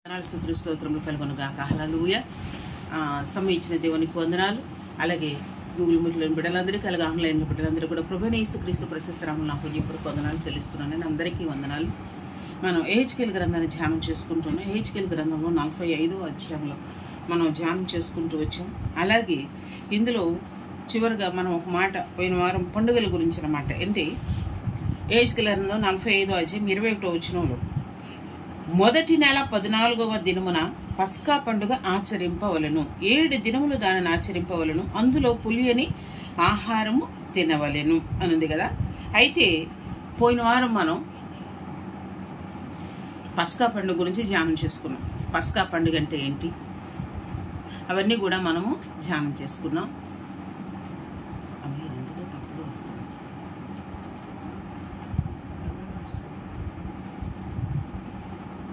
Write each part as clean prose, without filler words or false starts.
స్తుతులు స్తోత్రములు కలుగునుగాక. హల్లెలూయా. సమయం ఇచ్చిన దేవునికి వందనాలు. అలాగే గూగుల్ మీట్లోని బిడ్డలందరికీ, అలాగే ఆన్లైన్ బిడ్డలందరూ కూడా ప్రభువైన యేసుక్రీస్తు ప్రశస్త నామమున నాకు ఇప్పుడు వందనాలు చెల్లిస్తున్నాను. అందరికీ వందనాలు. మనం యెహెజ్కేలు గ్రంథాన్ని ధ్యానం చేసుకుంటున్నాం. యెహెజ్కేలు గ్రంథంలో 45వ అధ్యాయంలో మనం ధ్యానం చేసుకుంటూ వచ్చాం. అలాగే ఇందులో చివరిగా మనం ఒక మాట, పోయిన వారం పండుగల గురించి అన్నమాట. ఏంటి? యెహెజ్కేలు గ్రంథం 45వ అధ్యాయం 21వ వచనంలో, మొదటి నెల 14వ దినమున పస్కా పండుగ ఆచరింపవలను, 7 దినములు దానిని ఆచరింపవలను, అందులో పులియని ఆహారము తినవలెను అనుంది కదా. అయితే పోయిన వారం మనం పస్కా పండుగ గురించి ధ్యానం చేసుకున్నాం. పస్కా పండుగ అంటే ఏంటి అవన్నీ కూడా మనము ధ్యానం చేసుకున్నాం.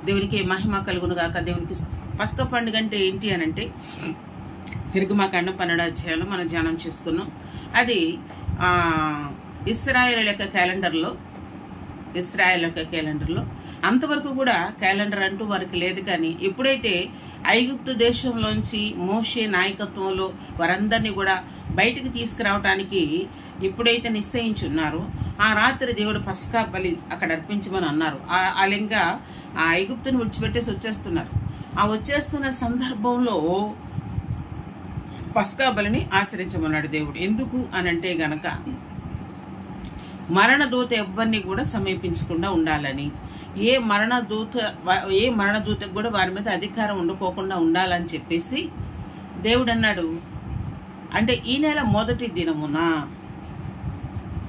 దేవునికి మహిమ కలుగునుగాక. దేవునికి పస్కా పండుగ అంటే ఏంటి అని అంటే, నిర్గమకాండం 12వ అధ్యాయంలో మనం ధ్యానం చేసుకున్నాం. అది ఇశ్రాయేలు యొక్క క్యాలెండర్లో అంతవరకు కూడా క్యాలెండర్ అంటూ వారికి లేదు. కానీ ఎప్పుడైతే ఐగుప్తు దేశంలోంచి మోషే నాయకత్వంలో వారందరినీ కూడా బయటికి తీసుకురావడానికి ఎప్పుడైతే నిశ్చయించున్నారో, ఆ రాత్రి దేవుడు పస్కా బలి అక్కడ అర్పించమని అన్నారు. అలాగా ఆ ఐగుప్తుని విడిచిపెట్టేసి వచ్చేస్తున్నారు. ఆ వచ్చేస్తున్న సందర్భంలో పస్కా బలిని ఆచరించమన్నాడు దేవుడు. ఎందుకు అనంటే గనక, మరణదూత ఎవరిని కూడా సమీపించకుండా ఉండాలని, ఏ మరణదూతకు కూడా వారి మీద అధికారం ఉండకోకుండా ఉండాలని చెప్పేసి దేవుడు అన్నాడు. అంటే ఈ నెల మొదటి దినమున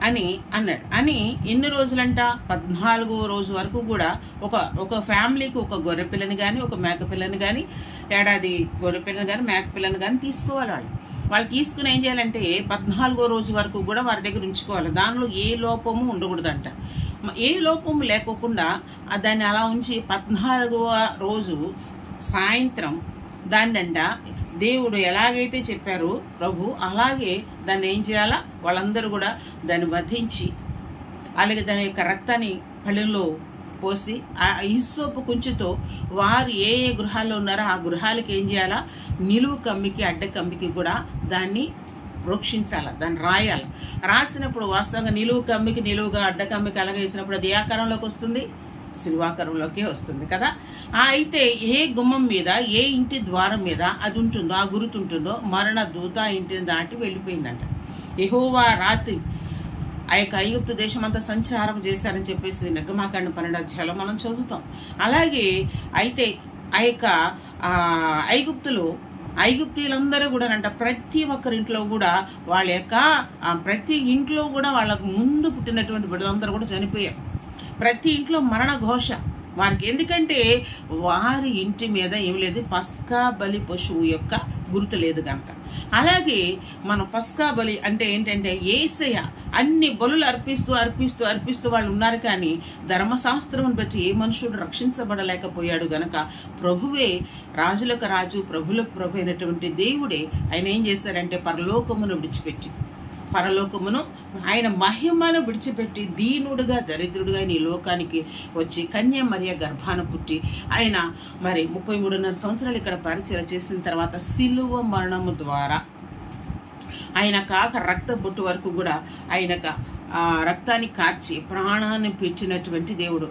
అని అన్నాడు. అని ఎన్ని రోజులంట? 14వ రోజు వరకు కూడా ఒక ఫ్యామిలీకి ఒక గొర్రెపిల్లని కానీ, ఒక మేకపిల్లని కానీ, ఏడాది గొర్రెపిల్లని కానీ మేకపిల్లని కానీ తీసుకోవాలి. వాళ్ళు తీసుకుని ఏం చేయాలంటే 14వ రోజు వరకు కూడా వారి దగ్గర ఉంచుకోవాలి. దానిలో ఏ లోపము ఉండకూడదంట. ఏ లోపము లేకోకుండా దాన్ని అలా ఉంచి 14వ రోజు సాయంత్రం దాన్నంట దేవుడు ఎలాగైతే చెప్పారో ప్రభు, అలాగే దాన్ని ఏం చేయాలా? వాళ్ళందరూ కూడా దాన్ని వధించి, అలాగే దాని యొక్క రక్తాన్ని పళ్ళెంలో పోసి, ఆ హిస్సోపు కుంచుతో వారు ఏ గృహాల్లో ఉన్నారో ఆ గృహాలకి ఏం చేయాలా? నిలువు కమ్మికి అడ్డ కమ్మికి కూడా దాన్ని ప్రోక్షించాలి, దాన్ని రాయాలి. రాసినప్పుడు వాస్తవంగా నిలువు కమ్మికి నిలువుగా, అడ్డ కమ్మికి అలాగే వేసినప్పుడు అది ఏ ఆకారంలోకి వస్తుంది? శిల్వాకారంలోకి వస్తుంది కదా. అయితే ఏ గుమ్మం మీద, ఏ ఇంటి ద్వారం మీద అది ఉంటుందో, ఆ గుర్తు ఉంటుందో, మరణ దూత ఇంటిని దాటి వెళ్ళిపోయిందంట. యెహోవా రాత్రి ఆ యొక్క ఐగుప్తు దేశం అంతా సంచారం చేశారని చెప్పేసి నిర్గమకాండం 12వ అధ్యాయంలో మనం చదువుతాం. అలాగే అయితే ఆ యొక్క ఐగుప్తీయులందరూ కూడా అంట ప్రతి ఒక్కరింట్లో కూడా వాళ్ళ యొక్క ప్రతి ఇంట్లో కూడా వాళ్ళకు ముందు పుట్టినటువంటి బిడ్డలందరూ కూడా చనిపోయారు. ప్రతి ఇంట్లో మరణ ఘోష వారికి. ఎందుకంటే వారి ఇంటి మీద ఏం లేదు, పస్కా బలి పశువు యొక్క గుర్తు లేదు కనుక. అలాగే మనం పస్కా బలి అంటే ఏంటంటే, యేసయ్య అన్ని బలులు అర్పిస్తూ వాళ్ళు ఉన్నారు. కానీ ధర్మశాస్త్రం బట్టి ఏ మనుషుడు రక్షించబడలేకపోయాడు గనక ప్రభువే, రాజులకు రాజు ప్రభులకు ప్రభు అయినటువంటి దేవుడే ఆయన ఏం చేశారంటే, పరలోకమును ఆయన మహిమను విడిచిపెట్టి దీనుడుగా దరిద్రుడుగా ఈ లోకానికి వచ్చి కన్య మరియ గర్భాన పుట్టి ఆయన మరి 33.5 సంవత్సరాలు ఇక్కడ పరిచయం చేసిన తర్వాత సిలువ మరణము ద్వారా ఆయన కాక రక్త బొట్టు వరకు కూడా ఆయనకు రక్తాన్ని కార్చి ప్రాణాన్ని పెట్టినటువంటి దేవుడు.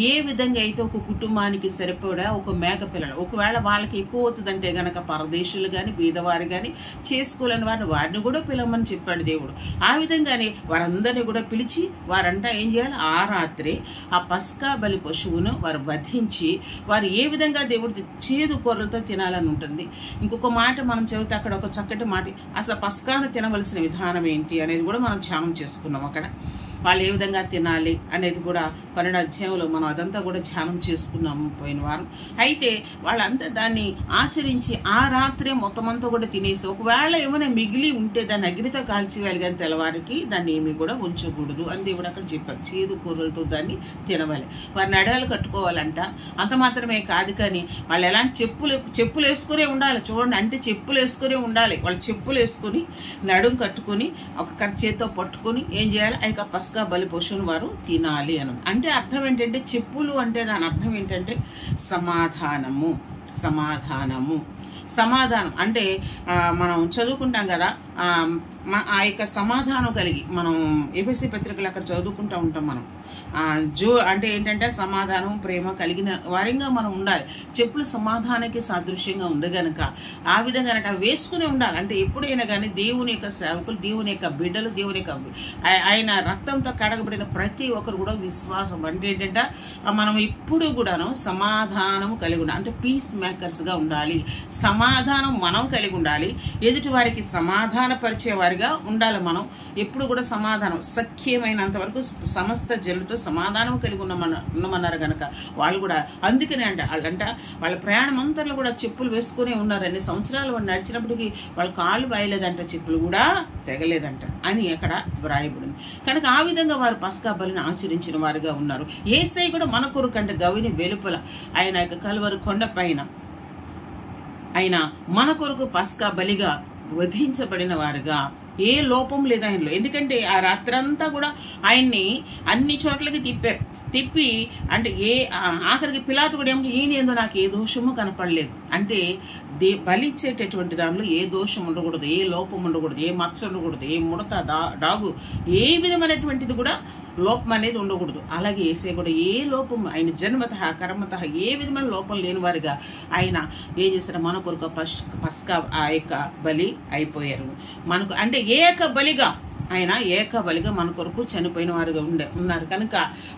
ఏ విధంగా అయితే ఒక కుటుంబానికి సరిపడా ఒక మేక పిల్లలు, ఒకవేళ వాళ్ళకి ఎక్కువ అవుతుందంటే గనక పరదేశులు కానీ బీదవారు కానీ చేసుకోలేని వారిని కూడా పిలవమని చెప్పాడు దేవుడు. ఆ విధంగానే వారందరినీ కూడా పిలిచి వారంతా ఏం చేయాలి? ఆ రాత్రి ఆ పస్కా బలి పశువును వారు వధించి, వారు ఏ విధంగా దేవుడు చేదు కూరలతో తినాలని ఉంటుంది. ఇంకొక మాట మనం చెబితే అక్కడ ఒక చక్కటి మాట, అసలు పస్కాను తినవలసిన విధానం ఏంటి అనేది కూడా మనం ధ్యానం చేసుకున్నాం. అక్కడ వాళ్ళు ఏ విధంగా తినాలి అనేది కూడా 12వ అధ్యాయంలో మనం అదంతా కూడా ధ్యానం చేసుకున్నాము పోయిన వారం. అయితే వాళ్ళంతా దాన్ని ఆచరించి ఆ రాత్రే మొత్తం అంతా కూడా తినేసి, ఒకవేళ ఏమైనా మిగిలి ఉంటే దాన్ని అగ్నితో కాల్చివేయాలి, కానీ తెల్లవారికి దాన్ని ఏమీ కూడా ఉంచకూడదు అని దేవుడు అక్కడ చెప్పారు. చేదు కూరలతో దాన్ని తినవాలి. వారిని అడగాలు కట్టుకోవాలంట. అంత మాత్రమే కాదు, కానీ వాళ్ళు ఎలాంటి చెప్పులు వేసుకునే ఉండాలి. చూడండి, అంటే చెప్పులు వేసుకునే ఉండాలి. వాళ్ళు చెప్పులు వేసుకుని నడుం కట్టుకుని ఒక చేత్తో పట్టుకుని ఏం చేయాలి? ఆ యొక్క పస్కా బలి పశువును వారు తినాలి అని. అంటే అర్థం ఏంటంటే చెప్పులు అంటే దాని అర్థం ఏంటంటే సమాధానము. సమాధానం అంటే మనం చదువుకుంటాం కదా, ఆ యొక్క సమాధానం కలిగి మనం ఎఫెసీ పత్రికలు అక్కడ చదువుకుంటూ ఉంటాం. మనం అంటే ఏంటంటే సమాధానం ప్రేమ కలిగిన వారిగా మనం ఉండాలి. చెప్పులు సమాధానానికి సాదృశ్యంగా ఉంది కనుక ఆ విధంగా వేసుకునే ఉండాలి. అంటే ఎప్పుడైనా కానీ దేవుని యొక్క సేవకులు, దేవుని యొక్క బిడ్డలు, దేవుని యొక్క ఆయన రక్తంతో కడగబడిన ప్రతి ఒక్కరు కూడా విశ్వాసం అంటే ఏంటంటే మనం ఎప్పుడు కూడాను సమాధానం కలిగి ఉండాలి. అంటే పీస్ మేకర్స్గా ఉండాలి. సమాధానం మనం కలిగి ఉండాలి. ఎదుటి వారికి సమాధాన పరిచే వారిగా ఉండాలి. మనం ఎప్పుడు కూడా సమాధానం సఖ్యమైనంత వరకు సమస్త జనులతో సమాధానం కలిగి ఉన్నామన్నారు కనుక వాళ్ళు కూడా అందుకనే వాళ్ళ ప్రయాణం అంతలో కూడా చెప్పులు వేసుకునే ఉన్నారు. 2 సంవత్సరాలు వాళ్ళు నడిచినప్పటికీ వాళ్ళ కాళ్ళు వాయలేదంట, చెప్పులు కూడా తెగలేదంట అని అక్కడ వ్రాయబడింది. కనుక ఆ విధంగా వారు పస్కా బలిని ఆచరించిన వారుగా ఉన్నారు. యేసయ్య కూడా మన కొరకంటే గవిని వెలుపల ఆయన యొక్క కలువరి కొండ పైన ఆయన మన కొరకు పస్కా బలిగా వధించబడిన వారుగా, ఏ లోపం లేదు ఆయనలో. ఎందుకంటే ఆ రాత్రంతా కూడా ఆయన్ని అన్ని చోట్లకి తిప్పి అంటే ఆఖరికి పిలాతు కూడా ఏమంటే ఈయన ఏందో నాకు ఏ దోషము కనపడలేదు అంటే బలి ఇచ్చేటటువంటి దానిలో ఏ దోషం ఉండకూడదు, ఏ లోపం ఉండకూడదు, ఏ మచ్చ ఉండకూడదు, ఏ ముడత డాగు ఏ విధమైనటువంటిది కూడా లోపం అనేది ఉండకూడదు. అలాగే యేసయ్య కూడా ఏ లోపం ఆయన జన్మత కర్మత ఏ విధమైన లోపం లేని వారిగా ఆయన ఏం చేశారు, మన కొరకు పస్కా ఆ యొక్క బలి అయిపోయారు. మనకు అంటే ఏక బలిగా మన కొరకు చనిపోయిన వారుగా ఉన్నారు. కనుక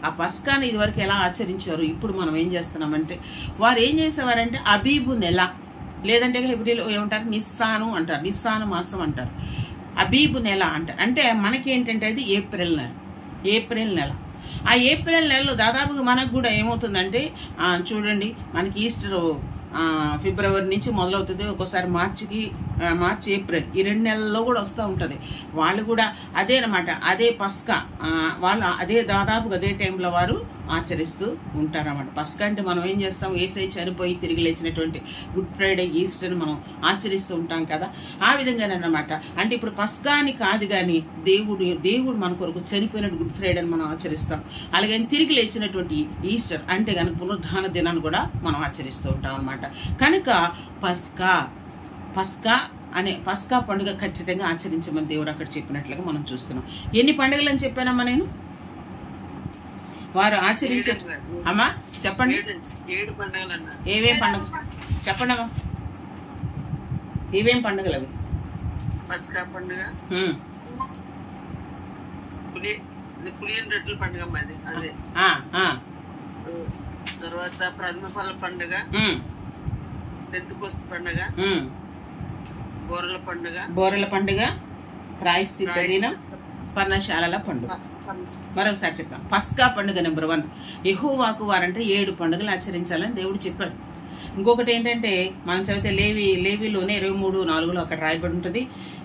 ఆ పస్కాని ఇదివరకు ఎలా ఆచరించారు, ఇప్పుడు మనం ఏం చేస్తున్నామంటే వారు ఏం చేసేవారంటే అబీబు నెల లేదంటే హెబ్రీలో ఏమంటారు నిస్సాను అంటారు, నిస్సాను మాసం అంటారు, అబీబు నెల అంటారు. అంటే మనకి ఏంటంటే అది ఏప్రిల్ నెల. ఆ ఏప్రిల్ నెలలో దాదాపుగా మనకు కూడా ఏమవుతుందంటే చూడండి మనకి ఈస్టర్ ఫిబ్రవరి నుంచి మొదలవుతుంది. ఒక్కోసారి మార్చి ఏప్రిల్ ఈ 2 నెలల్లో కూడా వస్తూ ఉంటుంది. వాళ్ళు కూడా అదేనమాట, అదే పస్కా వాళ్ళు దాదాపుగా అదే టైంలో వారు ఆచరిస్తూ ఉంటారన్నమాట. పస్కా అంటే మనం ఏం చేస్తాం, యేసయ్య చనిపోయి తిరిగి లేచినటువంటి గుడ్ ఫ్రైడే, ఈస్టర్ని మనం ఆచరిస్తూ ఉంటాం కదా. ఆ విధంగానమాట. అంటే ఇప్పుడు పస్కా అని కాదు కానీ దేవుడు మన కొరకు చనిపోయినట్టు గుడ్ ఫ్రైడే అని మనం ఆచరిస్తాం. అలాగే తిరిగి లేచినటువంటి ఈస్టర్ అంటే కనుక పునరుద్ధాన దినాన్ని కూడా మనం ఆచరిస్తూ ఉంటాం అన్నమాట. కనుక పస్కా పండుగ ఖచ్చితంగా ఆచరించమని దేవుడు అక్కడ చెప్పినట్లుగా మనం చూస్తున్నాం. ఎన్ని పండుగలు అని చెప్పానమ్మా నేను? వారు ఆచరించే అమ్మా చెప్పండి, 7 పండుగలు అన్నారు. ఏవేం పండుగ చెప్పండి అమ్మా, ఏవేం పండుగలు అవి? పస్కా పండుగ, పులియని రొట్టెల పండుగ మాది అదే. తర్వాత ప్రథమ ఫల పండుగ, పెంతెకొస్తు పండుగ, బోరల పండుగ, ప్రాయశ్చిత్త దినం, పర్ణశాలల పండుగ. మరొకసారి చెప్తాం. పస్కా పండుగ నెంబర్ 1. యెహోవాకు వారంటే 7 పండుగలు ఆచరించాలని దేవుడు చెప్పాడు. ఇంకొకటి ఏంటంటే మనం చదివితే లేవీలోనే 23:4 అక్కడ రాయబడి ఉంటుంది,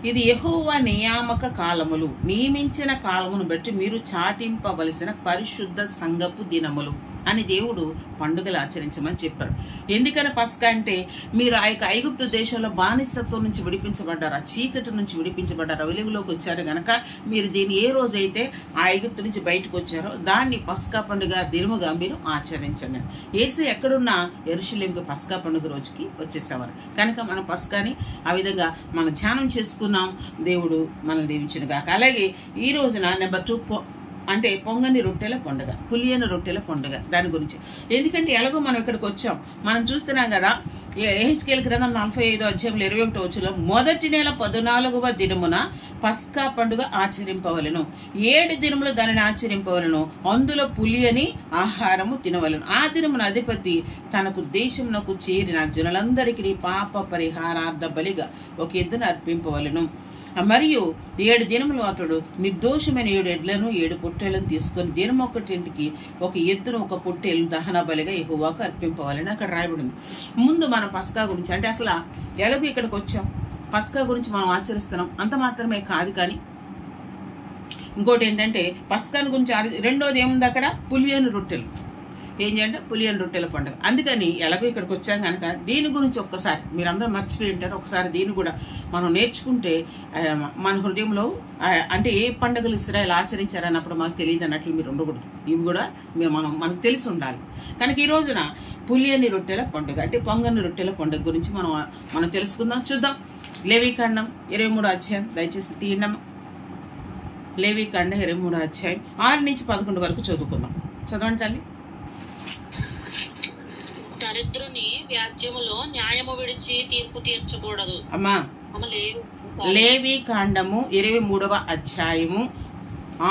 ఇది యెహోవా నియామక కాలములు, నియమించిన కాలమును బట్టి మీరు చాటింపవలసిన పరిశుద్ధ సంఘపు దినములు అని దేవుడు పండుగలు ఆచరించమని చెప్పాడు. ఎందుకని పస్కా అంటే మీరు ఆ యొక్క ఐగుప్తు దేశంలో బానిసత్వం నుంచి విడిపించబడ్డారు, ఆ చీకటి నుంచి విడిపించబడ్డారు, వెలుగులోకి వచ్చారు కనుక మీరు దీన్ని ఏ రోజైతే ఆ ఐగుప్తు నుంచి బయటకు వచ్చారో దాన్ని పస్కా పండుగ దినముగా మీరు ఆచరించండి. యేసయ్య ఎక్కడున్నా యెరూషలేముకు పస్కా పండుగ రోజుకి వచ్చేసేవారు. కనుక మనం పస్కాని ఆ విధంగా మనం ధ్యానం చేసుకున్నాం. దేవుడు మనల్ని దీవించును గాక. అలాగే ఈ రోజున నెంబర్ 2 అంటే పొంగని రొట్టెల పండుగ, పులియని రొట్టెల పండుగ. దాని గురించి ఎందుకంటే ఎలాగో మనం ఇక్కడికి వచ్చాం, మనం చూస్తున్నాం కదా. యెహెజ్కేలు గ్రంథం 45వ అధ్యాయంలో 21వ వచనంలో మొదటి నెల 14వ దినమున పస్కా పండుగ ఆచరింపవలను, 7 దినములు దానిని ఆచరింపవలను, అందులో పులియని ఆహారము తినవలను. ఆ దినమున అధిపతి తనకు దేశమునకు చేరిన జనులందరికీ పాప పరిహారార్థ బలిగా ఒక ఎద్దును అర్పింపవలను. మరియు 7 దినములు అతడు నిర్దోషమైన 7 ఎడ్లను 7 పొట్టేళ్లను తీసుకొని దినమొకటింటికి ఒక ఎద్దును ఒక పొట్టేలు దహన బలిగా యెహోవాకు అర్పింపవాలని అక్కడ రాయబడింది. ముందు మన పస్కా గురించి అంటే అసలు ఎలాగో ఇక్కడికి వచ్చాం, పస్కా గురించి మనం ఆచరిస్తున్నాం అంత మాత్రమే కాదు. కానీ ఇంకోటి ఏంటంటే పస్కాని గురించి రెండోది ఏముంది అక్కడ, పులియని రొట్టెలు. ఏం చేయండి, పులియని రొట్టెల పండుగ. అందుకని ఎలాగో ఇక్కడికి వచ్చాం కనుక దీని గురించి ఒక్కసారి మీరందరూ మర్చిపోయి ఉంటారు, ఒకసారి దీన్ని కూడా మనం నేర్చుకుంటే మన హృదయంలో అంటే ఏ పండుగలు ఇశ్రాయేలు ఆచరించారన్నప్పుడు మాకు తెలియదు అన్నట్లు మీరు ఉండకూడదు. ఇవి కూడా మనకు తెలిసి ఉండాలి. కనుక ఈ రోజున పులియని రొట్టెల పండుగ అంటే పొంగని రొట్టెల పండుగ గురించి మనం తెలుసుకుందాం. చూద్దాం. లేవీకాండం 23వ అధ్యాయం, దయచేసి తీయండి. లేవీకాండం 23వ అధ్యాయం 6 నుంచి 11 వరకు చదువుకుందాం. చదవండి తల్లి. దరిద్రుని వ్యాజ్యములో న్యాయము విడిచి తీర్పు తీర్చకూడదు. అమ్మా, లేవీకాండము 23వ అధ్యాయము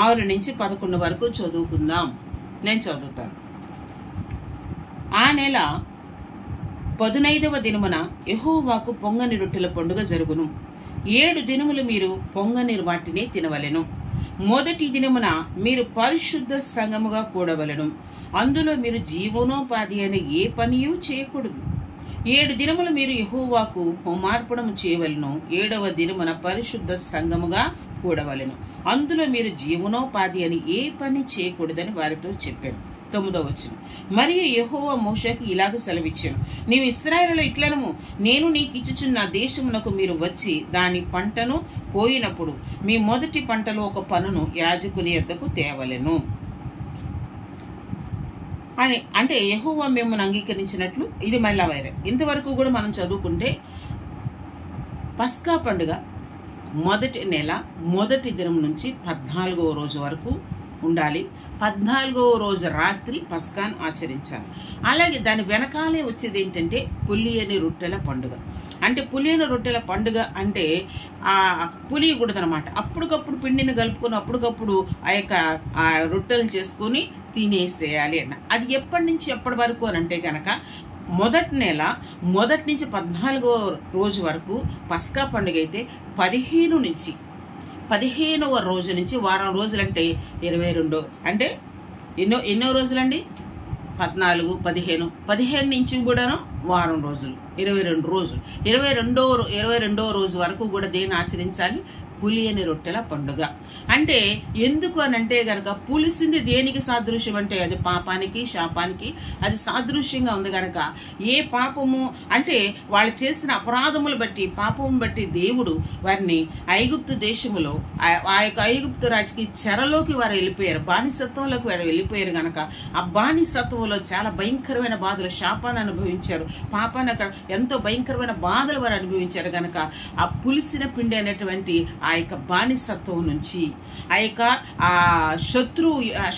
6 నుంచి 11 వరకు చదువుకుందాం. నేను చదువుతాను. ఆ నెల 15వ దినమున యెహోవాకు పొంగని రొట్టెల పండుగ జరుగును. 7 దినములు మీరు పొంగని వాటిని తినవలెను. మొదటి దినమున మీరు పరిశుద్ధ సంఘముగా కూడవలెను. అందులో మీరు జీవనోపాధి అనే ఏ పనియూ చేయకూడదు. 7 దినములు మీరు యెహోవాకు హోమార్పణము చేయవలెను. 7వ దినమున పరిశుద్ధ సంఘముగా కూడవలెను. అందులో మీరు జీవనోపాధి అని ఏ పని చేయకూడదని వారితో చెప్పాను. 9వ వచనం. మరియు యెహోవా మోషేకు ఇలాగ సెలవిచ్చాను, నీవు ఇశ్రాయేలులో ఇట్లనము, నేను నీకు ఇచ్చుచున్న దేశమునకు మీరు వచ్చి దాని పంటను పోయినప్పుడు మీ మొదటి పంటలో ఒక పనును యాజకుని యొద్దకు తేవలెను అని. అంటే యెహోవా మిమ్మల్ని అంగీకరించినట్లు ఇది మళ్ళా వేరే. ఇంతవరకు కూడా మనం చదువుకుంటే పస్కా పండుగ మొదటి నెల మొదటి దినం నుంచి 14వ రోజు వరకు ఉండాలి. 14వ రోజు రాత్రి పస్కాను ఆచరించాలి. అలాగే దాని వెనకాలే వచ్చేది ఏంటంటే పులియని రొట్టెల పండుగ. అంటే పులియని రొట్టెల పండుగ అంటే పులియకూడదనమాట. అప్పటికప్పుడు పిండిని కలుపుకొని అప్పటికప్పుడు ఆ రొట్టెలు చేసుకొని తినేసేయాలి అన్న. అది ఎప్పటి నుంచి ఎప్పటి వరకు అని అంటే కనుక మొదటి నెల మొదటి నుంచి 14వ రోజు వరకు పస్కా పండుగ అయితే 15వ రోజు నుంచి వారం రోజులంటే 22 అంటే ఎన్నో రోజులండి 14, 15 నుంచి కూడాను వారం రోజులు 22 రోజులు. 22వ రోజు వరకు కూడా దేన్ని ఆచరించాలి? పులియని రొట్టెల పండుగ. అంటే ఎందుకు అని అంటే గనక పులిసింది దేనికి సాదృశ్యం అంటే అది పాపానికి, శాపానికి అది సాదృశ్యంగా ఉంది గనక ఏ పాపము అంటే వాళ్ళు చేసిన అపరాధములు బట్టి పాపము బట్టి దేవుడు వారిని ఐగుప్తు దేశములో ఆ యొక్క ఐగుప్తు రాజుకి చెరలోకి వారు వెళ్ళిపోయారు, బానిసత్వంలోకి వారు వెళ్ళిపోయారు గనక ఆ బానిసత్వంలో చాలా భయంకరమైన బాధలు, శాపాన్ని అనుభవించారు, పాపాన్ని అక్కడ ఎంతో భయంకరమైన బాధలు వారు అనుభవించారు గనక ఆ పులిసిన పిండి అనేటువంటి ఆ యొక్క బానిసత్వం నుంచి ఆ యొక్క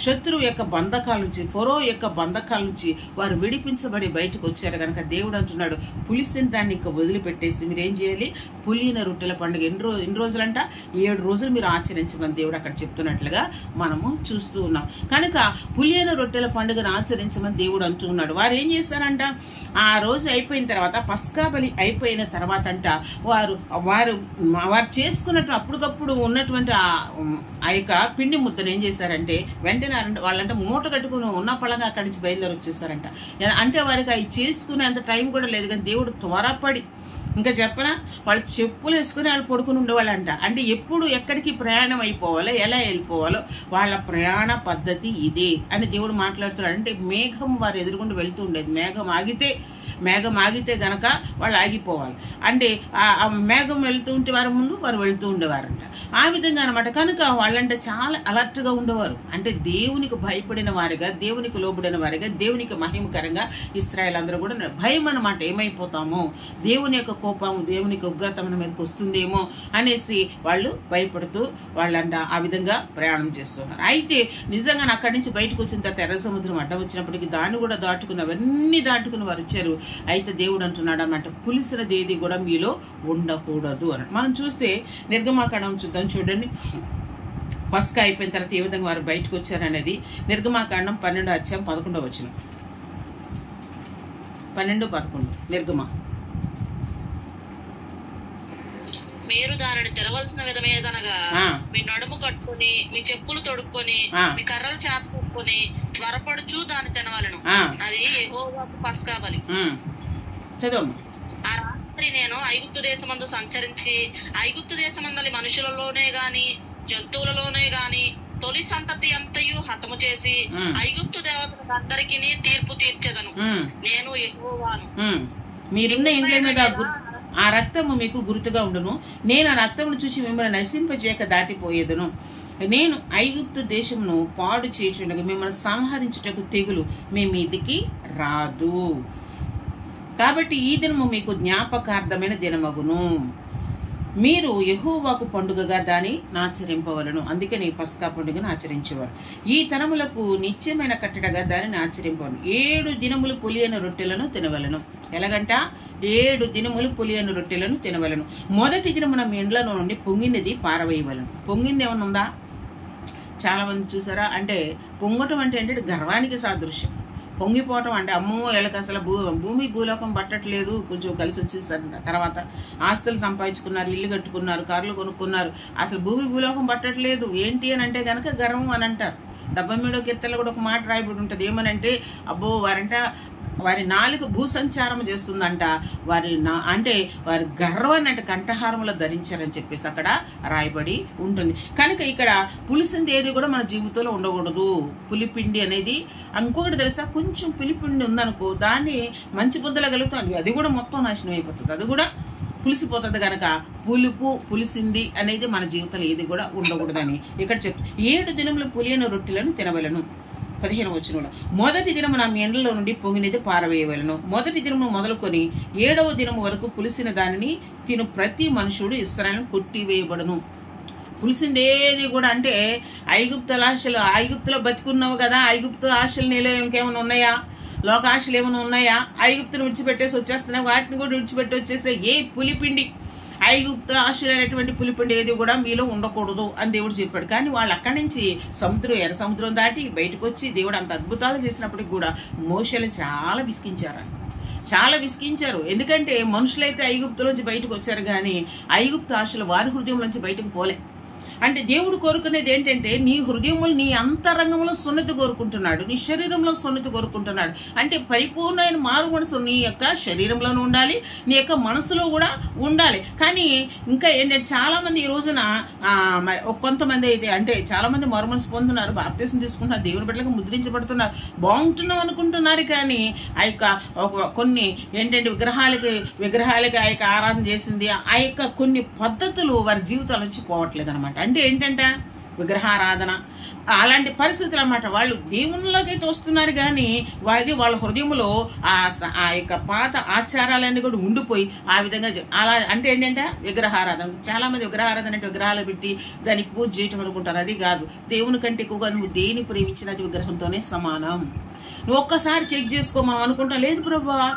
శత్రువు యొక్క బంధకాల నుంచి, ఫరో యొక్క బంధకాల నుంచి వారు విడిపించబడి బయటకు వచ్చారు కనుక దేవుడు అంటున్నాడు పులిసిన దాన్ని ఇంకా వదిలిపెట్టేసి మీరు ఏం చేయాలి? పులిన రొట్టెల పండుగ ఎన్ని రోజులంట? 7 రోజులు మీరు ఆచరించమని దేవుడు అక్కడ చెప్తున్నట్లుగా మనము చూస్తూ ఉన్నాం. కనుక పులిన రొట్టెల పండుగను ఆచరించమని దేవుడు అంటూ ఉన్నాడు. వారు ఏం చేశారంట? ఆ రోజు అయిపోయిన తర్వాత పస్కా బలి అయిపోయిన తర్వాత అంట వారు చేసుకున్నట్టు అప్పటికప్పుడు ఉన్నటువంటి ఆ యొక్క పిండి ముద్దను ఏం చేశారంటే వెంటనే వాళ్ళంటే మూట కట్టుకుని ఉన్న పళంగా అక్కడి నుంచి బయలుదేరి వచ్చేసారంట. అంటే వారికి అవి చేసుకునేంత టైం కూడా లేదు. కానీ దేవుడు త్వరపడి ఇంకా చెప్పనా వాళ్ళు చెప్పులు వేసుకుని వాళ్ళు పడుకుని ఉండేవాళ్ళంట. అంటే ఎప్పుడు ఎక్కడికి ప్రయాణం అయిపోవాలో, ఎలా వెళ్ళిపోవాలో వాళ్ళ ప్రయాణ పద్ధతి ఇదే అని దేవుడు మాట్లాడుతున్నాడు. అంటే మేఘం వారు ఎదురుకుండా వెళ్తూ ఉండేది. మేఘం ఆగితే గనక వాళ్ళు ఆగిపోవాలి. అంటే ఆ మేఘం వెళ్తూ ఉంటే వారి ముందు వారు వెళ్తూ ఉండేవారంట. ఆ విధంగా అనమాట. కనుక వాళ్ళంటే చాలా అలర్ట్గా ఉండేవారు. అంటే దేవునికి భయపడిన వారిగా, దేవునికి లోబడిన వారిగా, దేవునికి మహిమకరంగా ఇశ్రాయేలు అందరూ కూడా భయం అనమాట. ఏమైపోతామో, దేవుని యొక్క కోపం, దేవునికి ఉగ్రత మన మీదకి వస్తుందేమో అనేసి వాళ్ళు భయపడుతూ వాళ్ళంట ఆ విధంగా ప్రయాణం చేస్తున్నారు. అయితే నిజంగా అక్కడి నుంచి బయటకు వచ్చిన తర్వాత ఎర్ర సముద్రం అడ్డం వచ్చినప్పటికీ దాన్ని కూడా అవన్నీ దాటుకుని వారు వచ్చారు. అయితే దేవుడు అంటున్నాడు అన్నమాట పులిసినది ఏది కూడా మీలో ఉండకూడదు అన్నట్టు. మనం చూస్తే నిర్గమాకాండం చూద్దాం. చూడండి, పస్కా అయిపోయిన తర్వాత ఏ విధంగా వారు బయటకు వచ్చారనేది నిర్గమాకాండం 12వ అధ్యాయం 11వ వచనం. 12-11 నిర్గమ. మీరు దానిని తెరవలసిన విధమేదనగా మీ నడుము కట్టుకుని, మీ చెప్పులు తొడుక్కొని, మీ కర్రలు చేత పట్టుకొని త్వరపడుచు దాన్ని తినవలను. అది యెహోవాకు పస్కా బలి. చదువు. ఆ రాత్రి నేను ఐగుప్తు దేశమందు సంచరించి ఐగుప్తు దేశమందలి మనుషులలోనే గాని జంతువులలోనే గాని తొలి సంతతి అంతయు హతము చేసి ఐగుప్తు దేవతలకు అందరికీ తీర్పు తీర్చెదను. నేను యెహోవాను. మీరున్న ఇండ్ల మీద ఆ రక్తము మీకు గుర్తుగా ఉండును. నేను ఆ రక్తమును చూసి మిమ్మల్ని నశింపజేయక దాటిపోయేదను. నేను ఐగుప్తు దేశమును పాడు చేయుటకు మిమ్మల్ని సంహరించుటకు తెగులు మీ మీదికి రాదు. కాబట్టి ఈ దినము మీకు జ్ఞాపకార్థమైన దినమగును. మీరు యెహోవాకు పండుగగా దాన్ని ఆచరింపవలను. అందుకని పస్కా పండుగను ఆచరించేవారు. ఈ తరములకు నిత్యమైన కట్టడగా దానిని ఆచరింపవలను. 7 దినములు పులియని రొట్టెలను తినవలను. ఎలాగంట 7 దినములు పులియని రొట్టెలను తినవలను. మొదటి దినమున మీ ఇండ్లలో నుండి పొంగినది పారవేయవలను. పొంగింది ఏమన్నా ఉందా? చాలా మంది చూసారా, అంటే పొంగటం అంటే గర్వానికి సాదృశ్యం. పొంగిపోవటం అంటే అమ్మో వీళ్ళకి అసలు భూమి భూలోకం పట్టట్లేదు, కొంచెం కలిసి వచ్చేసరి తర్వాత ఆస్తులు సంపాదించుకున్నారు, ఇల్లు కట్టుకున్నారు, కార్లు కొనుక్కున్నారు, అసలు భూమి భూలోకం పట్టట్లేదు ఏంటి అని అంటే కనుక గర్వం అని అంటారు. 73వ కీర్తనలో కూడా ఒక మాట రాయబడి ఉంటుంది. ఏమనంటే అబ్బో వారి నాలుగు భూసంచారం చేస్తుందంట, అంటే వారి గర్వాన్ని అంటే కంఠహారములో ధరించారని చెప్పేసి అక్కడ రాయబడి ఉంటుంది. కనుక ఇక్కడ పులిసింది ఏది కూడా మన జీవితంలో ఉండకూడదు. పులిపిండి అనేది ఇంకొకటి తెలుసా, కొంచెం పులిపిండి ఉందనుకో దాన్ని మంచి బుద్ధలా కలుగుతుంది, అది కూడా మొత్తం నాశనం అయిపోతుంది, అది కూడా పులిసిపోతుంది. కనుక పులిసింది అనేది మన జీవితంలో ఏది కూడా ఉండకూడదని ఇక్కడ చెప్తుంది. 7 దినములు పులియని రొట్టెలను తినవలను. 15వ వచనంలో మొదటి దినము నా మీ ఎండ్లలో నుండి పొంగినది పారవేయవలను. మొదటి దినము మొదలుకొని 7వ దినము వరకు పులిసిన దానిని తిను ప్రతి మనుషుడు ఇశ్రాయేలును కొట్టివేయబడును. పులిసిందేది కూడా అంటే ఐగుప్తులో బతికున్నావు కదా, ఐగుప్తు ఆశలు నీలో ఇంకేమైనా ఉన్నాయా, లోకాశలు ఏమైనా ఉన్నాయా, ఐగుప్తును విడిచిపెట్టేసి వచ్చేస్తున్నాయి, వాటిని కూడా విడిచిపెట్టి వచ్చేసే ఏ పులిపిండి ఐగుప్తు ఆశలైనటువంటి పులిపిండి ఏది కూడా మీలో ఉండకూడదు అని దేవుడు చెప్పాడు. కానీ వాళ్ళు అక్కడి నుంచి ఎర్ర సముద్రం దాటి బయటకు వచ్చి దేవుడు అంత అద్భుతాలు చేసినప్పటికి కూడా మోషేలను చాలా విసిగించారు. ఎందుకంటే మనుషులైతే ఐగుప్తులోంచి బయటకు వచ్చారు, కానీ ఐగుప్తు ఆశలు వారి హృదయంలోంచి బయటకు పోలే. అంటే దేవుడు కోరుకునేది ఏంటంటే నీ హృదయములు, నీ అంతరంగంలో సున్నతి కోరుకుంటున్నాడు, నీ శరీరంలో సున్నతి కోరుకుంటున్నాడు. అంటే పరిపూర్ణమైన మారు మనసు నీ యొక్క శరీరంలోనూ ఉండాలి, నీ యొక్క మనసులో కూడా ఉండాలి. కానీ ఇంకా ఏంటంటే చాలా మంది ఈ రోజున కొంతమంది అయితే అంటే చాలా మంది మారు మనసు పొందుతున్నారు, బాప్తిసం తీసుకుంటున్నారు, దేవుని బిడ్డలకు ముద్రించబడుతున్నారు, బాగుంటున్నాం అనుకుంటున్నారు. కానీ ఆ యొక్క కొన్ని ఏంటంటే విగ్రహాలకి ఆ యొక్క ఆరాధన చేసింది, ఆ యొక్క కొన్ని పద్ధతులు వారి జీవితాల నుంచి పోవట్లేదు అనమాట. అంటే ఏంటంటే విగ్రహారాధన అలాంటి పరిస్థితులు అన్నమాట. వాళ్ళు దేవునిలోకైతే వస్తున్నారు, కానీ వాళ్ళ హృదయంలో ఆ యొక్క పాత ఆచారాలన్నీ కూడా ఉండిపోయి ఆ విధంగా అలా అంటే ఏంటంటే విగ్రహారాధన. చాలా మంది విగ్రహారాధన అంటే విగ్రహాలు పెట్టి దానికి పూజ చేయటం అనుకుంటారు. అది కాదు. దేవుని కంటే ఎక్కువగా నువ్వు దేని ప్రేమించినది విగ్రహంతోనే సమానం. నువ్వు ఒక్కసారి చెక్ చేసుకో. మనం అనుకుంటాం లేదు ప్రభువా,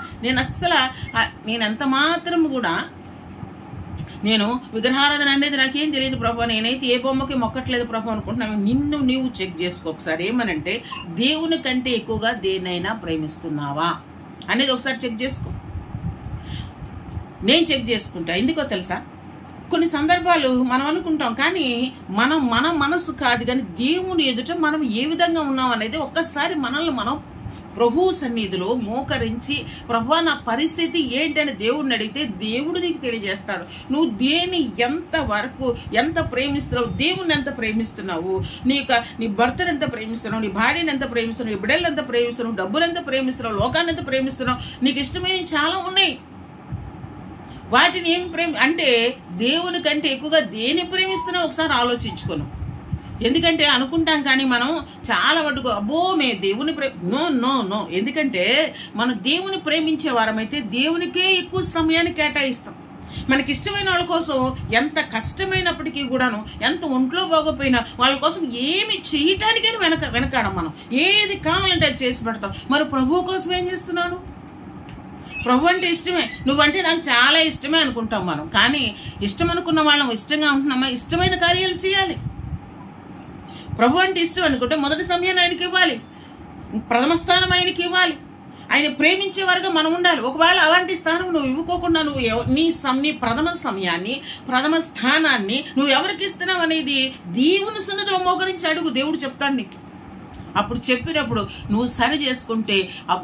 నేను ఎంత మాత్రం కూడా నేను విగ్రహారాధన అనేది నాకేం తెలియదు ప్రభు, నేనైతే ఏ బొమ్మకి మొక్కట్లేదు ప్రభు అనుకుంటున్నాను. నిన్ను నీవు చెక్ చేసుకో ఒకసారి. ఏమనంటే దేవుని కంటే ఎక్కువగా దేన్నైనా ప్రేమిస్తున్నావా అనేది ఒకసారి చెక్ చేసుకో. నేను చెక్ చేసుకుంటా. ఎందుకో తెలుసా, కొన్ని సందర్భాలు మనం అనుకుంటాం, కానీ మన మనసు కాదు, కానీ దేవుని ఎదుట మనం ఏ విధంగా ఉన్నాం అనేది ఒక్కసారి మనల్ని మనం ప్రభువు సన్నిధిలో మోకరించి ప్రభువా నా పరిస్థితి ఏంటని దేవుడిని అడిగితే దేవుడు నీకు తెలియజేస్తాడు. నువ్వు దేని ఎంత ప్రేమిస్తున్నావు, దేవుణ్ణి ఎంత ప్రేమిస్తున్నావు, నీ భర్తను ఎంత ప్రేమిస్తున్నావు, నీ భార్యను ఎంత ప్రేమిస్తున్నావు, నీ బిడ్డలు ఎంత ప్రేమిస్తున్నావు, డబ్బులు ఎంత ప్రేమిస్తున్నావు, లోకాన్ని ఎంత ప్రేమిస్తున్నావు. నీకు ఇష్టమైనవి చాలా ఉన్నాయి. వాటిని అంటే దేవుని కంటే ఎక్కువగా దేని ప్రేమిస్తున్నావు ఒకసారి ఆలోచించుకోను. ఎందుకంటే అనుకుంటాం, కానీ మనం చాలా మటుకు అబ్బో మే దేవుని నో. ఎందుకంటే మనం దేవుని ప్రేమించే వారమైతే దేవునికే ఎక్కువ సమయాన్ని కేటాయిస్తాం. మనకి ఇష్టమైన వాళ్ళ కోసం ఎంత కష్టమైనప్పటికీ కూడాను, ఎంత ఒంట్లో బాగోపోయినా వాళ్ళ కోసం ఏమి చేయటానికైనా వెనకాడం. మనం ఏది కావాలంటే అది చేసి పెడతాం. మరి ప్రభువు కోసం ఏం చేస్తున్నాను? ప్రభు అంటే ఇష్టమే, నువ్వంటే నాకు చాలా ఇష్టమే అనుకుంటాం మనం. కానీ ఇష్టం అనుకున్న వాళ్ళం ఇష్టంగా ఉంటున్నామా? ఇష్టమైన కార్యాలు చేయాలి. ప్రభు అంటే ఇష్టం అనుకుంటే మొదటి సమయాన్ని ఆయనకి ఇవ్వాలి, ప్రథమ స్థానం ఆయనకి ఇవ్వాలి. ఆయన ప్రేమించే వారుగా మనం ఉండాలి. ఒకవేళ అలాంటి స్థానం నువ్వు ఇవ్వకోకుండా నువ్వు నీ ప్రథమ సమయాన్ని, ప్రథమ స్థానాన్ని నువ్వు ఎవరికి ఇస్తున్నావు అనేది దేవుని సన్నిధిలో మోకరించి అడుగు. దేవుడు చెప్తాడు నీకు. అప్పుడు చెప్పినప్పుడు నువ్వు సరి చేసుకుంటే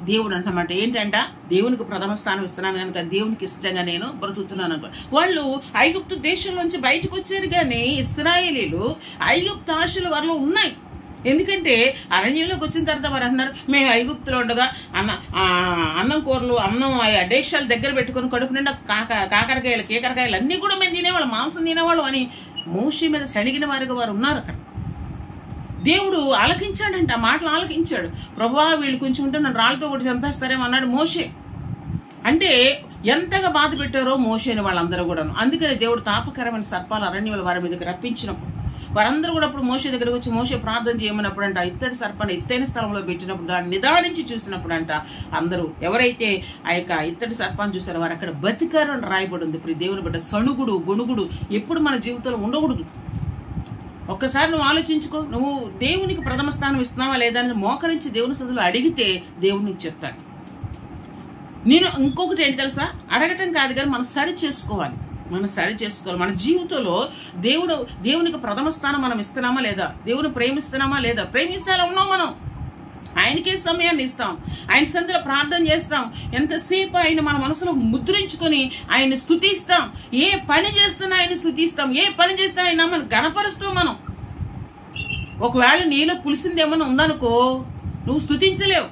దేవుడు అంటమాట ఏంటంట, దేవునికి ప్రథమ స్థానం ఇస్తున్నాను కనుక దేవునికి ఇష్టంగా నేను బ్రతుకుతున్నాను అనుకో. వాళ్ళు ఐగుప్తు దేశంలోంచి బయటకు వచ్చారు, కానీ ఇశ్రాయేలీలు ఐగుప్తు ఆశలు వారిలో ఉన్నాయి. ఎందుకంటే అరణ్యంలోకి వచ్చిన తర్వాత వారు అంటున్నారు, మేము ఐగుప్తులో ఉండగా అన్నం కూరలు అన్నం డేక్షాలు దగ్గర పెట్టుకుని కడుపు నిండా కాకరకాయలు కేకరకాయలు అన్నీ కూడా మేము తినేవాళ్ళం, మాంసం తినేవాళ్ళం అని మోషే మీద సడిగిన వారిగా వారు ఉన్నారు. అక్కడ దేవుడు ఆలకించాడంట, ఆ మాటలు ఆలకించాడు. ప్రభువా వీళ్ళు కొంచెం ఉంటే నన్ను రాళ్ళతో కూడా చంపేస్తారేమో అన్నాడు మోషే. అంటే ఎంతగా బాధ పెట్టారో మోషేని వాళ్ళందరూ కూడాను. అందుకని దేవుడు తాపకరమైన సర్పాలు అరణ్యంలో వారి మీదకి రప్పించినప్పుడు వారందరూ కూడా అప్పుడు మోషే దగ్గరకు వచ్చి మోషే ప్రార్థన చేయమన్నప్పుడు అంట ఇత్తడి సర్పాన్ని ఎత్తైన స్థలంలో పెట్టినప్పుడు దాన్ని నిదానించి చూసినప్పుడు అంట అందరూ ఎవరైతే ఆ యొక్క ఇత్తడి సర్పాన్ని చూసారో వారు అక్కడ బతికారు అని రాయబడి ఉంది. ఇప్పుడు దేవుని బిడ్డ సణుగుడు గొణుగుడు ఎప్పుడు మన జీవితంలో ఉండకూడదు. ఒక్కసారి నువ్వు ఆలోచించుకో, నువ్వు దేవునికి ప్రథమ స్థానం ఇస్తున్నావా లేదా అని మోకరించి దేవుని సదులు అడిగితే దేవుడు నీకు చెప్తాడు. నేను ఇంకొకటి ఏంటి తెలుసా, అడగటం కాదు కానీ మనం సరి చేసుకోవాలి. మన జీవితంలో దేవునికి ప్రథమ స్థానం మనం ఇస్తున్నామా లేదా, దేవుని ప్రేమిస్తున్నామా లేదా, ప్రేమిస్తే అలా ఉన్నాం మనం. ఆయనకే సమయాన్ని ఇస్తాం, ఆయన సంధిలో ప్రార్థన చేస్తాం, ఎంతసేపు ఆయన మన మనసులో ముద్రించుకొని ఆయన్ని స్తుతిస్తాం. ఏ పని చేస్తున్నా ఆయన స్తుతిస్తాం, ఏ పని చేస్తున్నా ఆయన మనం గణపరుస్తాం. మనం ఒకవేళ నీలో పులిసిందేమన్నా ఉందనుకో నువ్వు స్తుతించలేవు.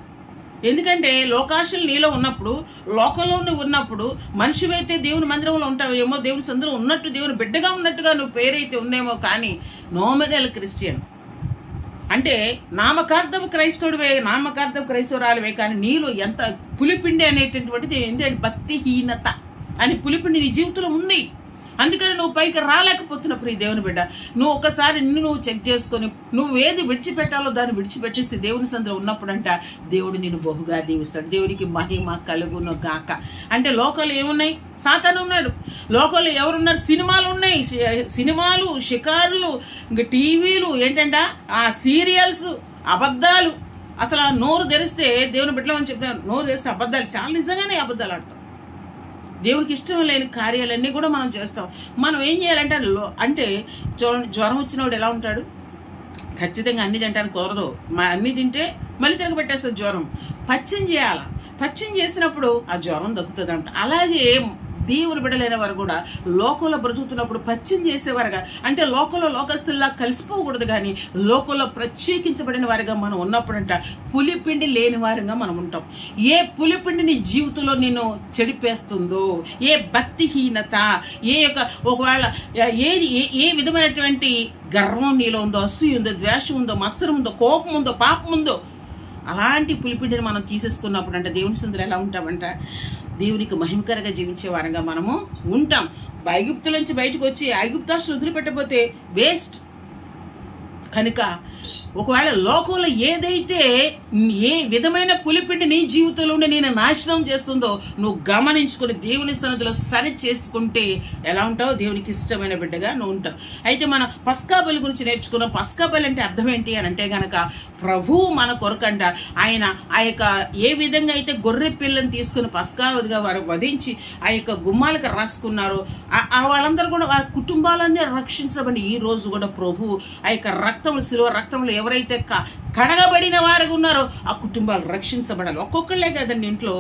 ఎందుకంటే లోకాశలు నీలో ఉన్నప్పుడు, లోకంలో నువ్వు ఉన్నప్పుడు, మనిషివైతే దేవుని మందిరంలో ఉంటావేమో, దేవుని సందులో ఉన్నట్టు దేవుని బిడ్డగా ఉన్నట్టుగా నువ్వు పేరైతే ఉందేమో, కానీ నోమినల్ క్రిస్టియన్ అంటే నామకార్థపు క్రైస్తవురాలివే, కానీ నీలో ఎంత పులిపిండి అనేటటువంటిది ఏంటంటే భక్తిహీనత అని పులిపిండి నీ జీవితంలో ఉంది. అందుకని నువ్వు పైకి రాలేకపోతున్నావు. ప్రియ దేవుని బిడ్డ, నువ్వు ఒకసారి నువ్వు చెక్ చేసుకొని నువ్వు ఏది విడిచిపెట్టాలో దాన్ని విడిచిపెట్టేసి దేవుని సందులో ఉన్నప్పుడంట దేవుడు నిన్ను బహుగా దీవిస్తాడు. దేవునికి మహిమ కలుగును గాక. అంటే లోకంలో ఏమున్నాయి, సాతాను ఉన్నాడు. లోకంలో ఎవరున్నారు, సినిమాలు ఉన్నాయి, సినిమాలు, షికారులు, ఇంకా టీవీలు, ఏంటంట ఆ సీరియల్స్, అబద్ధాలు. అసలు ఆ నోరు తెరిస్తే దేవుని బిడ్డలో అని చెప్తాను, నోరు తెరిస్తే అబద్ధాలు, చాలా నిజంగానే అబద్ధాలు ఆడతాం. దేవునికి ఇష్టం లేని కార్యాలన్నీ కూడా మనం చేస్తాం. మనం ఏం చేయాలంటే అంటే జ్వరం వచ్చినవాడు ఎలా ఉంటాడు, ఖచ్చితంగా అన్ని తింటానికి కుదరదు. అన్ని తింటే మళ్ళీ తిరగబెట్టేస్తుంది జ్వరం. పచ్చం చేయాల, పచ్చం చేసినప్పుడు ఆ జ్వరం తగ్గుతుంది అంట. అలాగే దేవుని బిడ్డలైన వారు కూడా లోకంలో బ్రతుకుతున్నప్పుడు పచ్చం చేసేవారుగా, అంటే లోకంలో లోకస్తుల్లా కలిసిపోకూడదు, కానీ లోకంలో ప్రత్యేకించబడిన వారిగా మనం ఉన్నప్పుడంట పులిపిండి లేని వారిగా మనం ఉంటాం. ఏ పులిపిండి నీ జీవితంలో నేను చెడిపేస్తుందో, ఏ భక్తిహీనత, ఒకవేళ ఏ విధమైనటువంటి గర్వం నీలో ఉందో, అసూయ ఉందో, ద్వేషం ఉందో, మత్సరం ఉందో, కోపం ఉందో, పాపం ఉందో, అలాంటి పులిపిండిని మనం తీసేసుకున్నప్పుడు అంటే దేవుని సందులో ఎలా ఉంటామంట దేవునికి మహిమకరంగా జీవించే వారంగా మనము ఉంటాం. ఐగుప్తు నుంచి బయటకు వచ్చి ఐగుప్తాస్తులు వదిలిపెట్టకపోతే వేస్ట్. కనుక ఒకవేళ లోకంలో ఏదైతే ఏ విధమైన పులిపిండి నీ జీవితంలో ఉండి నేను నాశనం చేస్తుందో నువ్వు గమనించుకుని దేవుని సన్నిధిలో సరి చేసుకుంటే ఎలా ఉంటావు, దేవునికి ఇష్టమైన బిడ్డగా నువ్వు ఉంటావు. అయితే మనం పస్కా బలి గురించి నేర్చుకున్నాం. పస్కా బలి అంటే అర్థం ఏంటి అని అంటే గనక ప్రభువు మన కొరకంట ఆయన ఆ యొక్క ఏ విధంగా అయితే గొర్రె పిల్లని తీసుకుని పస్కాగా వారు వధించి ఆ యొక్క గుమ్మాలకు రాసుకున్నారు, వాళ్ళందరూ కూడా వారి కుటుంబాలన్నీ రక్షించబడి ఈ రోజు కూడా ప్రభువు ఆ యొక్క రక్తములు, శిలువ రక్తంలో ఎవరైతే కడగబడిన వారు ఉన్నారో ఆ కుటుంబాలు రక్షించబడాలి. ఒక్కొక్కళ్ళే కాదండి, ఇంట్లో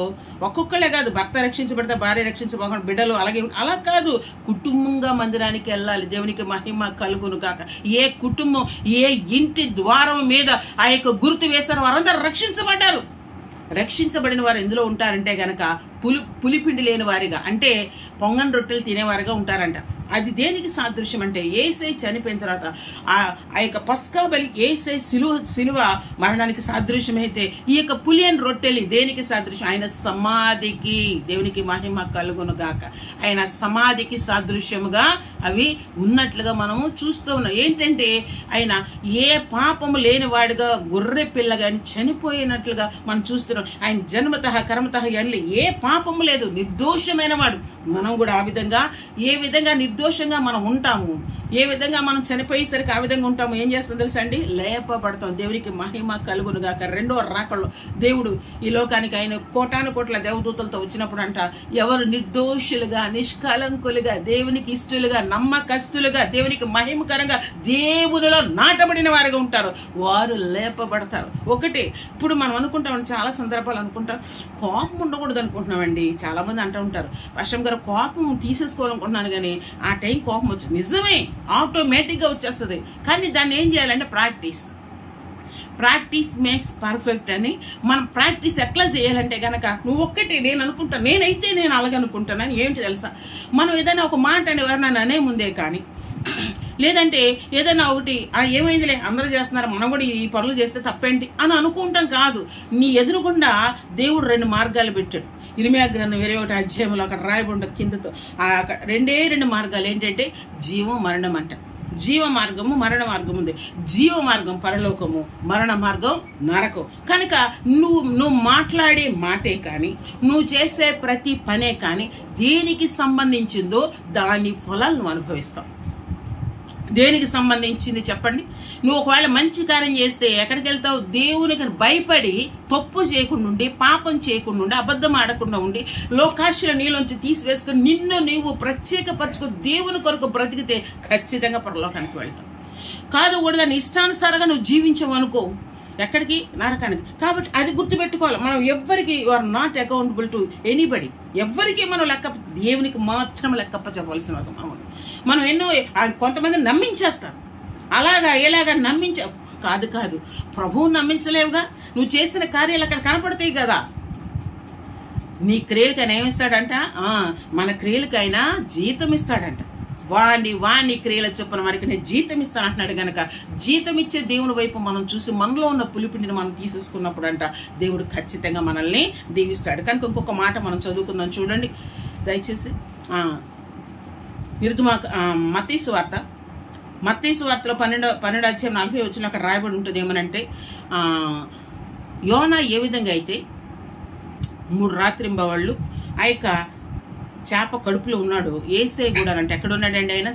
ఒక్కొక్కళ్ళే కాదు, భర్త రక్షించబడితే భార్య రక్షించబోకుండా బిడ్డలు అలాగే, అలా కాదు, కుటుంబంగా మందిరానికి వెళ్ళాలి. దేవునికి మహిమ కలుగును కాక. ఏ కుటుంబం, ఏ ఇంటి ద్వారం మీద ఆ యొక్క గుర్తు వేశారో వారందరూ రక్షించబడ్డారు. రక్షించబడిన వారు ఎందులో ఉంటారంటే గనక పులిపిండి లేని వారిగా, అంటే పొంగన్ రొట్టెలు తినేవారుగా ఉంటారంట. అది దేనికి సాదృశ్యం అంటే యేసయ్య చనిపోయిన తర్వాత ఆ యొక్క పస్కా బలి యేసయ్య సిలువ మరణానికి సాదృశ్యం అయితే ఈ యొక్క పులియన్ రొట్టెలు దేనికి సాదృశ్యం, ఆయన సమాధికి. దేవునికి మహిమ కలుగును గాక. ఆయన సమాధికి సాదృశ్యముగా అవి ఉన్నట్లుగా మనము చూస్తూ ఉన్నాం. ఏంటంటే ఆయన ఏ పాపము లేనివాడుగా గొర్రె పిల్లగాని చనిపోయినట్లుగా మనం చూస్తున్నాం. ఆయన జన్మతః కర్మతః ఎల్లి ఏ పాపము లేదు, నిర్దోషమైన వాడు. మనం కూడా ఆ విధంగా ఏ విధంగా నిర్దోషంగా మనం ఉంటాము, ఏ విధంగా మనం చనిపోయేసరికి ఆ విధంగా ఉంటాము, ఏం చేస్తాం తెలుసా అండి, లేపబడతాం. దేవునికి మహిమ కలుగును గాక. రెండవ రాకల్లో దేవుడు ఈ లోకానికి ఆయన కోటాను కోట్ల దేవదూతలతో వచ్చినప్పుడు అంట ఎవరు నిర్దోషులుగా, నిష్కలంకులుగా, దేవునికి ఇష్టలుగా, నమ్మకస్తులుగా, దేవునికి మహిమకరంగా దేవునిలో నాటబడిన వారిగా ఉంటారు, వారు లేపబడతారు. ఒకటి ఇప్పుడు మనం అనుకుంటాం, చాలా సందర్భాలు అనుకుంటాం కోపం ఉండకూడదు అనుకుంటున్నామండి. చాలా మంది అంటూ ఉంటారు, పశ్చిమ గారు కోపం తీసేసుకోవాలనుకుంటున్నాను, కానీ ఆ టైం కోపం వచ్చింది. నిజమే, ఆటోమేటిక్గా వచ్చేస్తుంది. కానీ దాన్ని ఏం చేయాలంటే ప్రాక్టీస్. ప్రాక్టీస్ మేక్స్ పర్ఫెక్ట్ అని. మనం ప్రాక్టీస్ ఎట్లా చేయాలంటే కనుక నువ్వు ఒక్కటి నేను అనుకుంటాను, నేను అలాగే అనుకుంటానని ఏంటి తెలుసా, మనం ఏదైనా ఒక మాట అని ఎవరైనా అనే ముందే కానీ లేదంటే ఏదైనా ఒకటి ఏమైందిలే అందరూ చేస్తున్నారు మనం కూడా ఈ పనులు చేస్తే తప్పేంటి అని అనుకుంటాం కాదు. నీ ఎదురుగుండా దేవుడు 2 మార్గాలు పెట్టాడు. ఇర్మియా గ్రంథం 21 అధ్యాయంలో అక్కడ రాయబడి ఉంటుంది కిందతో. రెండే 2 మార్గాలు ఏంటంటే జీవం మరణం అంట. జీవ మార్గము మరణ మార్గం ఉంది. జీవ మార్గం పరలోకము, మరణ మార్గం నరకం. కనుక నువ్వు మాట్లాడే మాటే కానీ నువ్వు చేసే ప్రతి పనే కానీ దేనికి సంబంధించిందో దాని ఫలాలు నువ్వు అనుభవిస్తావు. దేనికి సంబంధించింది చెప్పండి. నువ్వు ఒకవేళ మంచి కార్యం చేస్తే ఎక్కడికి వెళ్తావు? దేవునికి భయపడి తప్పు చేయకుండా ఉండి, పాపం చేయకుండా ఉండి, అబద్ధం ఆడకుండా ఉండి, లోకాశల నీలోంచి తీసివేసుకుని నిన్ను నీవు ప్రత్యేకపరచుకుని దేవుని కొరకు బ్రతికితే ఖచ్చితంగా పరలోకానికి వెళ్తావు. కాదు కూడా దాని ఇష్టానుసారంగా నువ్వు జీవించవు అనుకో, ఎక్కడికి? నరకానికి. కాబట్టి అది గుర్తుపెట్టుకోవాలి. మనం ఎవ్వరికి you are not accountable to anybody. ఎవ్వరికి మనం దేవునికి మాత్రం లెక్కప్ప చెప్పవలసిన మనం ఎన్నో కొంతమంది నమ్మించేస్తారు. ఎలాగా కాదు ప్రభువుని నమ్మించలేవుగా. నువ్వు చేసిన కార్యాలు అక్కడ కనపడతాయి కదా. నీ క్రియలకైనా ఏమిస్తాడంట? మన క్రియలకైనా జీతం ఇస్తాడంట. వాణి క్రియల చొప్పున మనకి నేను జీతం ఇస్తాను అంటున్నాడు. గనక జీతం ఇచ్చే దేవుని వైపు మనం చూసి మనలో ఉన్న పులిపిండిని మనం తీసేసుకున్నప్పుడు అంట దేవుడు ఖచ్చితంగా మనల్ని దీవిస్తాడు. కనుక ఇంకొక మాట మనం చదువుకుందాం చూడండి దయచేసి. మత్తయి సువార్తలో 12 అధ్యాయం 40 వచ్చిన అక్కడ రాయబడి ఉంటుంది. ఏమనంటే యోనా ఏ విధంగా అయితే 3 రాత్రింబవళ్ళు ఆ యొక్క చేప కడుపులో ఉన్నాడు, యేసయ్య కూడా అంటే ఎక్కడ ఉన్నాడండి? ఆయన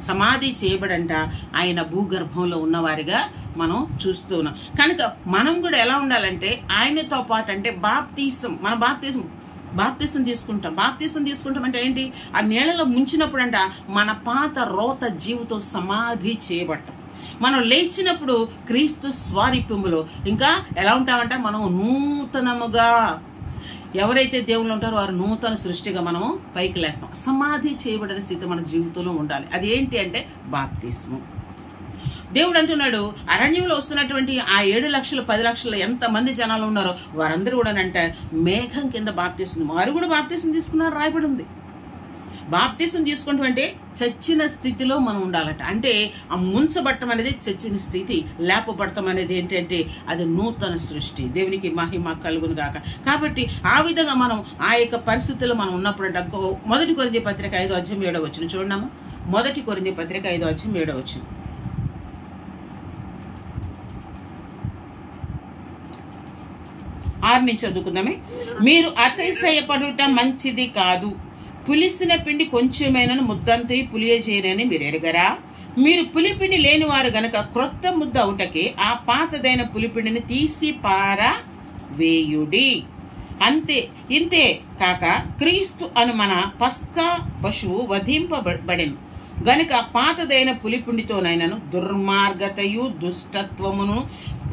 సమాధి చేయబడంట ఆయన భూగర్భంలో ఉన్నవారిగా మనం చూస్తూ ఉన్నాం. కనుక మనం కూడా ఎలా ఉండాలంటే ఆయనతో పాటు అంటే బాప్తీసం తీసుకుంటాం. బాప్తీసం తీసుకుంటాం అంటే ఏంటి? ఆ నీళ్ళలో ముంచినప్పుడు అంట మన పాత రోత జీవితం సమాధి చేయబడటం. మనం లేచినప్పుడు క్రీస్తు స్వారూప్యములో ఇంకా ఎలా ఉంటామంట? మనం నూతనముగా, ఎవరైతే దేవుళ్ళు ఉంటారో వారు నూతన సృష్టిగా మనము పైకి లేస్తాం. సమాధి చేయబడిన స్థితి మన జీవితంలో ఉండాలి. అది ఏంటి అంటే బాప్తిస్మం. దేవుడు అంటున్నాడు అరణ్యంలో వస్తున్నటువంటి ఆ 7 లక్షలు 10 లక్షలు ఎంతమంది జనాలు ఉన్నారో వారందరూ కూడా అంటే మేఘం కింద బాప్తిసం, వారు కూడా బాప్తిసం తీసుకున్నారు రాయబడి ఉంది. బాప్తిసం తీసుకుంటాం అంటే చచ్చిన స్థితిలో మనం ఉండాలట. అంటే ఆ ముంచబట్టం అనేది చచ్చిన స్థితి, లేపబడటం అనేది ఏంటంటే అది నూతన సృష్టి. దేవునికి మహిమ కలుగును గాక. కాబట్టి ఆ విధంగా మనం ఆ యొక్క పరిస్థితుల్లో మనం ఉన్నప్పుడు అంటే 1 కొరింథీ పత్రిక 5వ అధ్యాయం 7వ వచనం చూడమ్మా. 1 కొరింథీ పత్రిక 5వ అధ్యాయం 7వ వచనం. ఆరు నుంచి చదువుకుందామే. మీరు అతిశయపడుట మంచిది కాదు. పులిసిన పిండి కొంచెమైనను ముద్దంతా పులియజేయనని మీరు ఎరగరా? మీరు పులిపిండి లేనివారు గనక క్రొత్త ముద్ద అవుటకే ఆ పాతదైన పులిపిండిని తీసి పారవేయుడి. ఇంతే కాక క్రీస్తు అను మన పస్కా పశువు వధింపబడెను గనుక పాతదైన పులిపిండితోనైనను దుర్మార్గతయు దుష్టత్వమును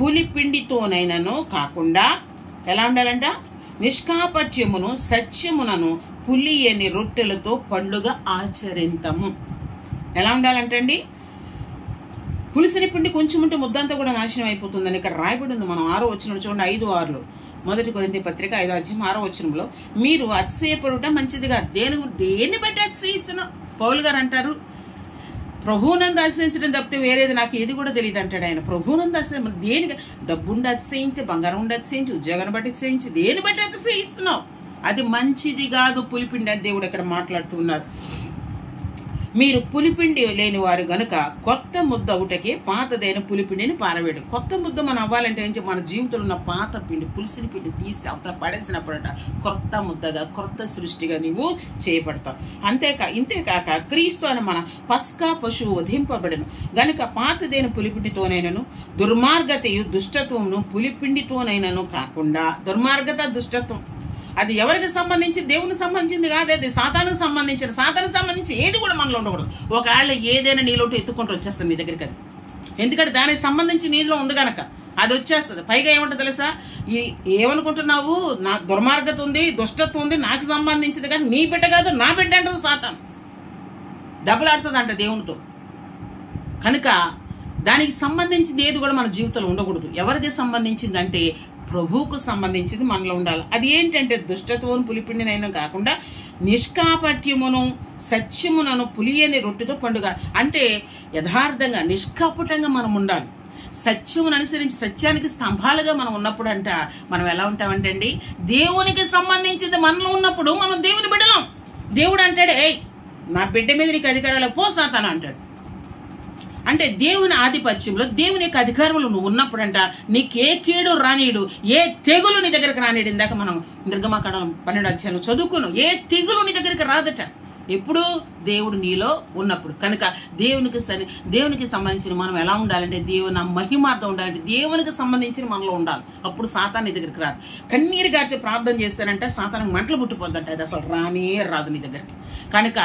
పులిపిండితోనైనను కాకుండా ఎలా ఉండాలంట? నిష్కాపట్యమును సత్యమునను పులియని రొట్టెలతో పండుగ ఆచరింతము. ఎలా ఉండాలంటండి? పులిసిన పిండి కొంచెం ఉంటే ముద్దంతా కూడా నాశనం అయిపోతుందని ఇక్కడ రాయబడి ఉంది. మనం 6వ వచనం చూడండి, 5:6 1 కొరింథీ పత్రిక 5వ అధ్యాయం 6వ వచనంలో మీరు అతిశయపడుట మంచిదిగా. దేన్ని బట్టి అతిశయిస్తున్నాం? పౌలు గారు అంటారు ప్రభువునందు అతిశయించడం తప్పితే వేరేది నాకు ఏది కూడా తెలియదు అంటాడు ఆయన. ప్రభువునందు అతిశయం దేనికి? డబ్బుండి అతిశయించి, బంగారం ఉండి అతిశయించి, ఉద్యోగాన్ని బట్టి అతిశయించి, దేని బట్టి అతిశయిస్తున్నావు? అది మంచిది కాదు పులిపిండి అని దేవుడు ఇక్కడ మాట్లాడుతున్నారు. మీరు పులిపిండి లేని వారు గనుక కొత్త ముద్ద ఒకటకే పాతదైన పులిపిండిని పారవేడు. కొత్త ముద్ద మనం అవ్వాలంటే ఏం? మన జీవితంలో ఉన్న పాత పిండి, పులిసిన పిండి తీసి అవతల పడేసినప్పుడట కొత్త ముద్దగా, కొత్త సృష్టిగా నీవు చేయబడతావు. ఇంతేకాక క్రీస్తు అని మన పస్కా పశువు వధింపబడను గనుక పాతదైన పులిపిండితోనైనను దుర్మార్గతయు దుష్టత్వమును పులిపిండితోనైనను కాకుండా. దుర్మార్గత, దుష్టత్వం అది ఎవరికి సంబంధించి? దేవునికి సంబంధించింది కాదు. అది సాతానుకు సంబంధించిన. సాతానుకు సంబంధించి ఏది కూడా మనలో ఉండకూడదు. ఒకవేళ ఏదైనా నీలోటు ఎత్తుకుంటూ వచ్చేస్తుంది నీ దగ్గరికి. అది ఎందుకంటే దానికి సంబంధించి నీలో ఉంది కనుక అది వచ్చేస్తుంది. పైగా ఏమంటుంది తెలుసా? ఏమనుకుంటున్నావు? నా దుర్మార్గత ఉంది, దుష్టత్వం ఉంది, నాకు సంబంధించింది కానీ నీ బిడ్డ కాదు, నా బిడ్డ అంటుంది సాతాను. డబ్బులాడుతుంది అంట దేవునితో. కనుక దానికి సంబంధించింది ఏది కూడా మన జీవితంలో ఉండకూడదు. ఎవరికి సంబంధించిందంటే ప్రభువుకు సంబంధించింది మనలో ఉండాలి. అది ఏంటంటే దుష్టత్వం పులిపిండినైనా కాకుండా నిష్కాపట్యమును సత్యమునను పులియని రొట్టెతో పండుగ. అంటే యథార్థంగా నిష్కాపటంగా మనం ఉండాలి. సత్యమును అనుసరించి సత్యానికి స్తంభాలుగా మనం ఉన్నప్పుడు మనం ఎలా ఉంటామంటే అండి, దేవునికి సంబంధించింది మనలో ఉన్నప్పుడు మనం దేవుని బిడ్డలం. దేవుడు అంటాడు, ఏయ్ నా బిడ్డ మీద నీకు అధికారాలు పో సాతాను అంటాడు. అంటే దేవుని ఆధిపత్యంలో దేవుని యొక్క అధికారంలో నువ్వు ఉన్నప్పుడంట నీకే కీడు రానీయుడు, ఏ తెగులు నీ దగ్గరకు రానీయుడు. ఇందాక మనం నిర్గమాకాండం 12వ అధ్యాయంలో చదువుకున్నాం. ఏ తెగులు నీ దగ్గరికి రాదట ఎప్పుడు దేవుడు నీలో ఉన్నప్పుడు. కనుక దేవునికి సంబంధించిన మనం ఎలా ఉండాలంటే దేవుని మహిమార్థం ఉండాలంటే దేవునికి సంబంధించిన మనలో ఉండాలి. అప్పుడు సాతాను నీ దగ్గరికి రాదు. కన్నీరు గార్చి ప్రార్థన చేస్తానంటే సాతానికి మంటలు పుట్టిపోద్దంట. అది అసలు రానే రాదు నీ దగ్గరికి. కనుక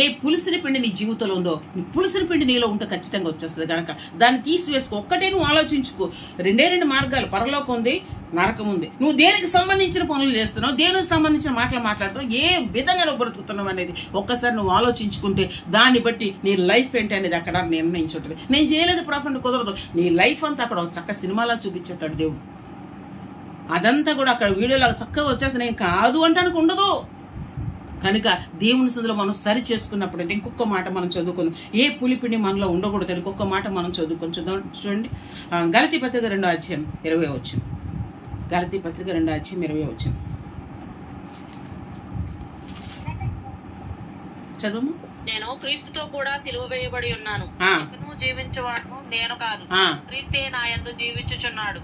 ఏ పులిసిన పిండి నీ జీవితంలో ఉందో, పులిసిన పిండి నీలో ఉంటే ఖచ్చితంగా వచ్చేస్తుంది. కనుక దాన్ని తీసివేసుకో. ఒక్కటే నువ్వు ఆలోచించుకో. 2 మార్గాలు, పరలోకం ఉంది, నరకం ఉంది. నువ్వు దేనికి సంబంధించిన పనులు చేస్తున్నావు, దేనికి సంబంధించిన మాటలు మాట్లాడుతున్నావు, ఏ విధంగా నువ్వు బ్రతుకుతున్నావు అనేది ఒక్కసారి నువ్వు ఆలోచించుకుంటే దాన్ని బట్టి నీ లైఫ్ ఏంటి అనేది అక్కడ నిర్ణయించుంటుంది. నేను చేయలేదు ప్రాపండి కుదరదు. నీ లైఫ్ అంతా అక్కడ చక్క సినిమాలా చూపించేస్తాడు దేవుడు. అదంతా కూడా అక్కడ వీడియోలాగా చక్కగా వచ్చేస్తే నేను కాదు అంటానికి ఉండదు. కనుక దేవుని సందులో మనం సరి చేసుకున్నప్పుడు అంటే ఇంకొక మాట మనం చదువుకున్నాం. ఏ పులిపిండి మనలో ఉండకూడదు. ఇంకొక మాట మనం చదువుకొని చూడండి. గలతీ పత్రిక 2వ అధ్యాయం 20వ వచనం. గలతీ పత్రిక 2వ అధ్యాయం 20వ వచనం చదువు. నేను క్రీస్తుతో కూడా సిలువ వేయబడి ఉన్నాను, జీవించేవాడు నేను కాదు, క్రీస్తే నా యందు జీవించుచున్నాడు.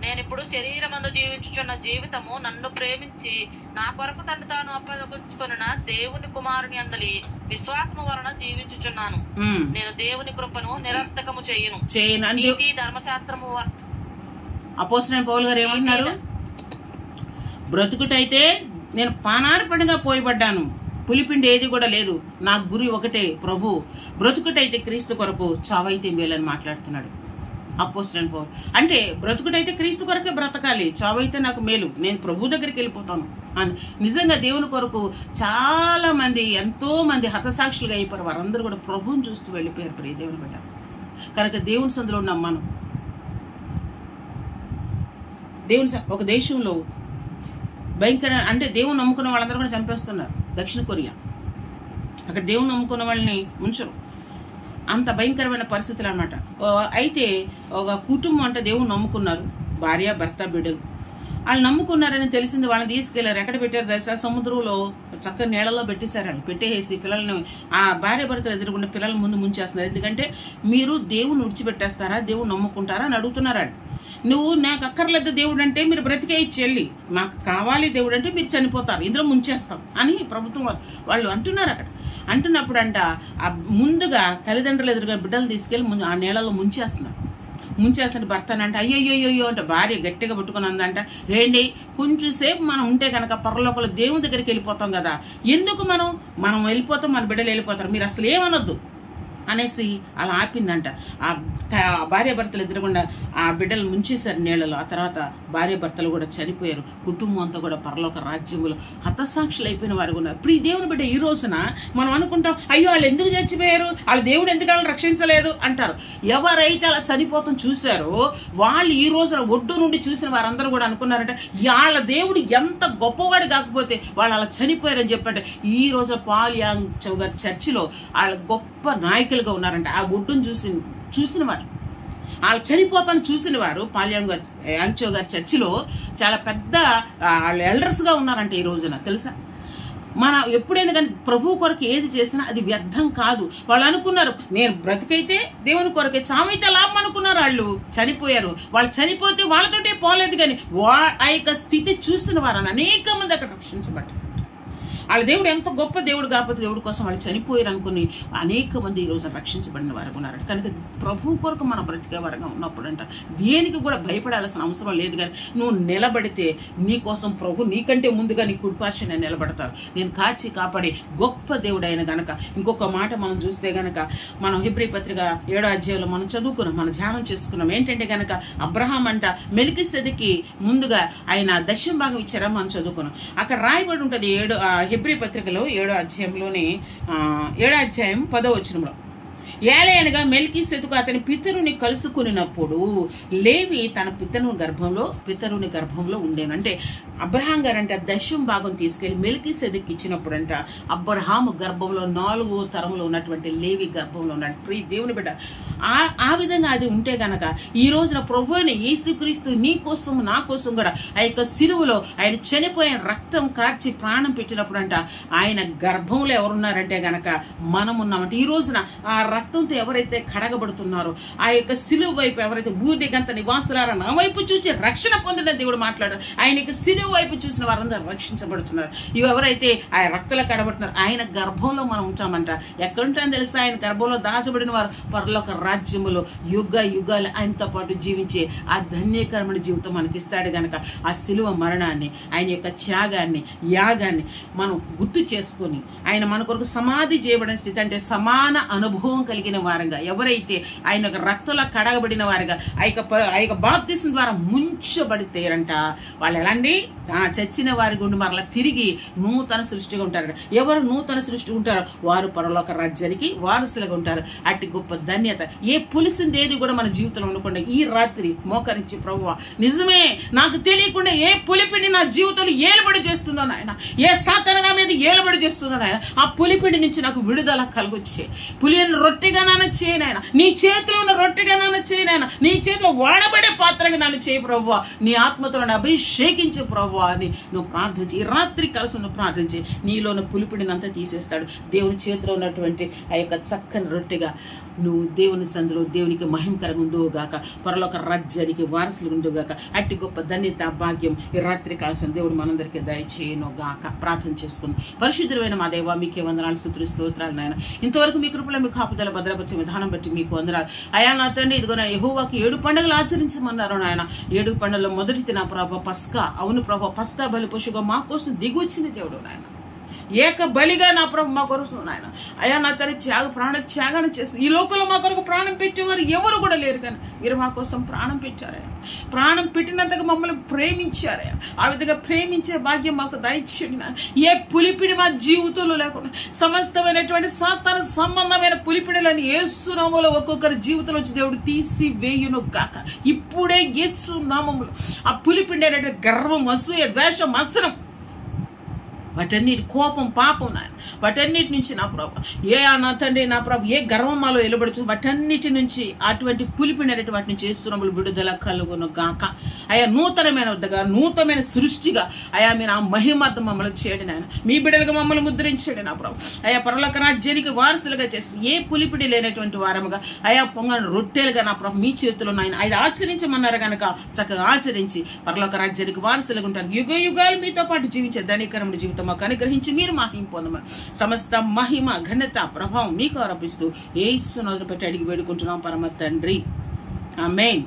నేను ఇప్పుడు శరీరమందు జీవించుచున్న జీవితము నన్ను ప్రేమించి నా కొరకు తను తాను అప్పగించుకొనిన దేవుని కుమారుని అందలి విశ్వాసము వలన జీవించుచున్నాను. నేను దేవుని కృపను నిరర్థకము చేయను. నీతి ధర్మశాస్త్రము అపోస్తలుడైన పౌలు గారు ఏమంటున్నారు? బ్రతుకుటైతే నేను పానార్పణగా పోయబడ్డాను, పులిపిండి ఏది కూడా లేదు, నా గురి ఒకటే ప్రభు. బ్రతుకుటైతే క్రీస్తు కొరకు, చావైతే మేలని మాట్లాడుతున్నాడు అపోస్తలుడైన పౌలు. అంటే బ్రతుకుటైతే క్రీస్తు కొరకే బ్రతకాలి, చావైతే నాకు మేలు, నేను ప్రభు దగ్గరికి వెళ్ళిపోతాను అని. నిజంగా దేవుని కొరకు చాలా మంది, ఎంతో మంది హతసాక్షులుగా అయిపోయారు. వారందరూ కూడా ప్రభువుని చూస్తూ వెళ్ళిపోయారు ప్రియ దేవుని బిడ్డ. కనుక దేవుని సందులో ఉన్నాం మనం. ఒక దేశంలో భయంకర అంటే దేవుని నమ్ముకున్న వాళ్ళందరూ కూడా చంపేస్తున్నారు. దక్షిణ కొరియా. అక్కడ దేవుని నమ్ముకున్న వాళ్ళని ఉంచరు. అంత భయంకరమైన పరిస్థితులు అన్నమాట. అయితే ఒక కుటుంబం అంటే దేవుని నమ్ముకున్నారు, భార్య భర్త బిడ్డలు. వాళ్ళు నమ్ముకున్నారని తెలిసింది. వాళ్ళని తీసుకెళ్లారు. ఎక్కడ పెట్టారు తెలుసా? సముద్రంలో చక్కగా నీళ్ళలో పెట్టేశారు. వాళ్ళు పెట్టేసి పిల్లల్ని, ఆ భార్య భర్తలు ఎదురుకుండా పిల్లల ముందు ముంచేస్తున్నారు. ఎందుకంటే మీరు దేవుని విడిచిపెట్టేస్తారా, దేవుని నమ్ముకుంటారా అని అడుగుతున్నారు. నువ్వు నాకు అక్కర్లేదు దేవుడు అంటే మీరు బ్రతికే చెల్లి, మాకు కావాలి దేవుడు అంటే మీరు చనిపోతారు, ఇందులో ముంచేస్తాం అని ప్రభుత్వం వాళ్ళు అంటున్నారు. అక్కడ అంటున్నప్పుడు ముందుగా తల్లిదండ్రులు ఎదురుగా బిడ్డలు తీసుకెళ్ళి ఆ నీళ్ళలో ముంచేస్తున్నారు. ముంచేస్తుంటే భర్త అంటే అయ్యో అంటే భార్య గట్టిగా పట్టుకుని అందంట, ఏంటి కొంచెం సేపు మనం ఉంటే కనుక పరలోకంలో దేవుని దగ్గరికి వెళ్ళిపోతాం కదా, ఎందుకు మనం వెళ్ళిపోతాం, మన బిడ్డలు వెళ్ళిపోతారు, మీరు అసలు ఏమనొద్దు అనేసి అలా ఆపిందంట. ఆ భార్య భర్తలు ఎదురకుండా ఆ బిడ్డలు ముంచేశారు నీళ్ళలో. ఆ తర్వాత భార్య భర్తలు కూడా చనిపోయారు. కుటుంబం అంతా కూడా పరలోక రాజ్యములు హతసాక్షులు అయిపోయిన వారు ఉన్నారు. ఇప్పుడు ఈ దేవుని బిడ్డ ఈ రోజున మనం అనుకుంటాం, అయ్యో వాళ్ళు ఎందుకు చచ్చిపోయారు, వాళ్ళ దేవుడు ఎందుకు వాళ్ళని రక్షించలేదు అంటారు. ఎవరైతే అలా చనిపోతాం చూశారో వాళ్ళు ఈ రోజున ఒడ్డు నుండి చూసిన వారందరూ కూడా అనుకున్నారంటే వాళ్ళ దేవుడు ఎంత గొప్పవాడు కాకపోతే వాళ్ళు అలా చనిపోయారని చెప్పంటే. ఈ రోజు పాల్ యాంగ్చో గారి చర్చిలో వాళ్ళ గొప్ప నాయకులుగా ఉన్నారంట. ఆ ఒడ్డును చూసిన వారు, వాళ్ళు చనిపోతాను చూసిన వారు పాల్ యాంగ్చో గారి చర్చిలో చాలా పెద్ద వాళ్ళ ఎల్డర్స్గా ఉన్నారంట ఈ రోజున. తెలుసా, మన ఎప్పుడైనా కానీ ప్రభు కొరకు ఏది చేసినా అది వ్యర్థం కాదు. వాళ్ళు అనుకున్నారు నేను బ్రతికైతే దేవుని కొరకే, చావైతే లాభం అనుకున్నారు. వాళ్ళు చనిపోయారు. వాళ్ళు చనిపోతే వాళ్ళతోటే పోలేదు. కానీ ఆ యొక్క స్థితి చూసిన వారు అనేక మంది అక్కడ రక్షించబడ్డారు. వాళ్ళ దేవుడు ఎంత గొప్ప దేవుడు కాకపోతే దేవుడి కోసం వాళ్ళు చనిపోయారు అనుకుని అనేక మంది ఈ రోజు రక్షించబడిన వారు ఉన్నారంట. కనుక ప్రభు కొరకు మనం బ్రతికే వారుగా ఉన్నప్పుడంట దేనికి కూడా భయపడాల్సిన అవసరం లేదు. కానీ నువ్వు నిలబడితే నీ కోసం ప్రభు నీకంటే ముందుగా నీ కుడిపార్శ్వన నిలబడతారు. నేను కాచి కాపాడే గొప్ప దేవుడు అయిన గనక. ఇంకొక మాట మనం చూస్తే గనక మనం హెబ్రీ పత్రిక 7వ అధ్యాయంలో మనం చదువుకున్నాం, మనం ధ్యానం చేసుకున్నాం. ఏంటంటే గనక అబ్రహాం అంట మెల్కీసెదెకుకి ముందుగా ఆయన దశమ భాగం ఇచ్చారని మనం చదువుకున్నాం. అక్కడ రాయబడి ఉంటుంది హెబ్రీ పత్రికలో 7వ అధ్యాయంలోనే 7వ అధ్యాయం 10వ వచనంలో ఏలయనగా మెల్కీసెదెకు అతని పితరుని కలుసుకున్నప్పుడు లేవి తన పితరుని గర్భంలో ఉండేను. అంటే అబ్రహాం గారంట దశం భాగం తీసుకెళ్లి మెల్కీసెదెకు ఇచ్చినప్పుడంట అబ్రహాము గర్భంలో 4వ తరంలో ఉన్నటువంటి లేవి గర్భంలో ఉన్నాడు. ప్రియ దేవుని బిడ్డ, ఆ విధంగా అది ఉంటే గనక ఈ రోజున ప్రభువుని యేసుక్రీస్తు నీ కోసం నా కోసం కూడా ఆ యొక్క సిలువలో ఆయన చనిపోయిన రక్తం కార్చి ప్రాణం పెట్టినప్పుడు అంట ఆయన గర్భంలో ఎవరున్నారంటే గనక మనం ఉన్నామంటే ఈ రోజున ఆ రక్తంతో ఎవరైతే కడగబడుతున్నారో ఆ యొక్క సిలువ వైపు ఎవరైతే భూదిగంత నివాసులారా నా వైపు చూసి రక్షణ పొందిన దేవుడు మాట్లాడారు. ఆయన యొక్క సిలువ వైపు చూసిన వారందరూ రక్షించబడుతున్నారు. ఇవి ఎవరైతే ఆ రక్తలో కడబడుతున్నారు ఆయన గర్భంలో మనం ఉంటామంట. ఎక్కడుంటామని తెలుసా? ఆయన గర్భంలో దాచబడిన వారు పరలోక రాజ్యములో యుగ యుగాలు ఆయనతో పాటు జీవించే ఆ ధన్యకరమైన జీవితం మనకి ఇస్తాడు గనక ఆ సిలువ మరణాన్ని, ఆయన యొక్క త్యాగాన్ని, యాగాన్ని మనం గుర్తు చేసుకొని ఆయన మన కొరకు సమాధి చేయబడిన స్థితి అంటే సమాన అనుభవం కలిగిన వారంగా ఎవరైతే ఆయన యొక్క రక్తంలో కడగబడిన వారుగా ఆ యొక్క బాప్తిసం ద్వారా ముంచబడితేరంట వాళ్ళు ఎలాంటి చచ్చిన వారి గుండి మరలా తిరిగి నూతన సృష్టిగా ఉంటారు. ఎవరు నూతన సృష్టి ఉంటారో వారు పరలోక రాజ్యానికి వారసులుగా ఉంటారు. అట్టి గొప్ప ధన్యత ఏ పులిసింది ఏది కూడా మన జీవితంలో ఉండకుండా ఈ రాత్రి మోకరించి ప్రభువా నిజమే నాకు తెలియకుండా ఏ పులిపిండి నా జీవితంలో ఏలుబడి చేస్తుందో నాయన, ఏ సాతాను నా మీద ఏలుబడి చేస్తుందో నాయన, ఆ పులిపిండి నుంచి నాకు విడుదల కలుగొచ్చే పులిని రొట్టెగా నాన్న చేయనాయన, నీ చేతిలో ఉన్న రొట్టెగా నాన్న చేయనాయన, నీ చేతిలో వాడబడే పాత్రగా నన్ను చేయి ప్రభువా, నీ ఆత్మతో నన్ను అభిషేకించే ప్రభువా అని నువ్వు ప్రార్థించి ఈ రాత్రి కలిసి నువ్వు ప్రార్థించి నీలోని పులిపిండినంతా తీసేస్తాడు. దేవుని చేతిలో ఉన్నటువంటి ఆ యొక్క చక్కని రొట్టెగా నువ్వు దేవుని సందులో దేవునికి మహిమకరంగా ఉండుగాక, పరలోక రాజ్యానికి వారసులు ఉండుగాక. అట్టి గొప్ప ధన్యత భాగ్యం ఈ రాత్రి కాల్సిన దేవుడు మనందరికీ దయచేయను గాక. ప్రార్థన చేసుకుని పరిశుద్ధులైన మా దేవ మీకే వందనాలు, స్తుతులు, స్తోత్రాలు నాయన. ఇంతవరకు మీ కృపలో మీ కాపుదల భద్రపరిచే విధానం బట్టి మీకు వందనాలు అయా. నా తండ్రి ఇదిగో నా యెహోవాకి 7 పండుగలు ఆచరించమన్నారు నాయన. 7 పండుగలో మొదటిది నా ప్రభా పస్కా. అవును ప్రభా, పస్కా బలి పశువుగా మా కోసం దిగొచ్చింది దేవుడు నాయన. ఏక బలిగా నా ప్రభు మా కొరకు నాయన అయా. నా తన త్యాగాన్ని చేసి ఈ లోకంలో మా కొరకు ప్రాణం పెట్టేవారు ఎవరు కూడా లేరు, కానీ మీరు మా కోసం ప్రాణం పెట్టారయ్యా. ప్రాణం పెట్టినంతగా మమ్మల్ని ప్రేమించారయ్యా. ఆ విధంగా ప్రేమించే భాగ్యం మాకు దయచేయండి. ఏ పులిపిడి మా జీవితంలో లేకుండా సమస్తమైనటువంటి సాతాను సంబంధమైన పులిపిడిలని యేసు నామములో ఒక్కొక్కరి జీవితంలో వచ్చి దేవుడు తీసి వేయును గాక. ఇప్పుడే యేసు నామములో ఆ పులిపిండి అనేటువంటి గర్వం, అసూయ, ద్వేషం, అసనం, వాటన్నిటి కోపం, పాపం నాయన, వాటన్నిటి నుంచి నా ప్రభు నా తండ్రి నా ప్రభు ఏ గర్వం మాలో వెలువడచ్చు వాటన్నిటి నుంచి అటువంటి పులిపినటువంటి వాటి నుంచి యేసునామములో విడుదల కలుగును గాక. అయా నూతనమైన సృష్టిగా అయా మీరు ఆ మహిమార్థం మమ్మల్ని చేయడి నాయన. మీ బిడ్డలుగా మమ్మల్ని ముద్రించండి నా ప్రభు అయా. పరలోక రాజ్యానికి వారసులుగా చేసి ఏ పులిపిడి లేనటువంటి వారముగా అయా పొంగని రొట్టెలుగా నా ప్రభు మీ చేతిలో నాయన అది ఆచరించమన్నారు కనుక చక్కగా ఆచరించి పరలోక రాజ్యానికి వారసులుగా ఉంటారు. యుగ యుగాలు మీతో పాటు జీవించే ధనికరమైన జీవితం మాకు అనుగ్రహించి మీరు మహిమ పొందమని సమస్త మహిమ ఘనత ప్రభావం మీకు ఆరోపిస్తూ యేసు నామములో పెట్టి అడిగి వేడుకుంటున్నాం పరమ తండ్రి. ఆమేన్.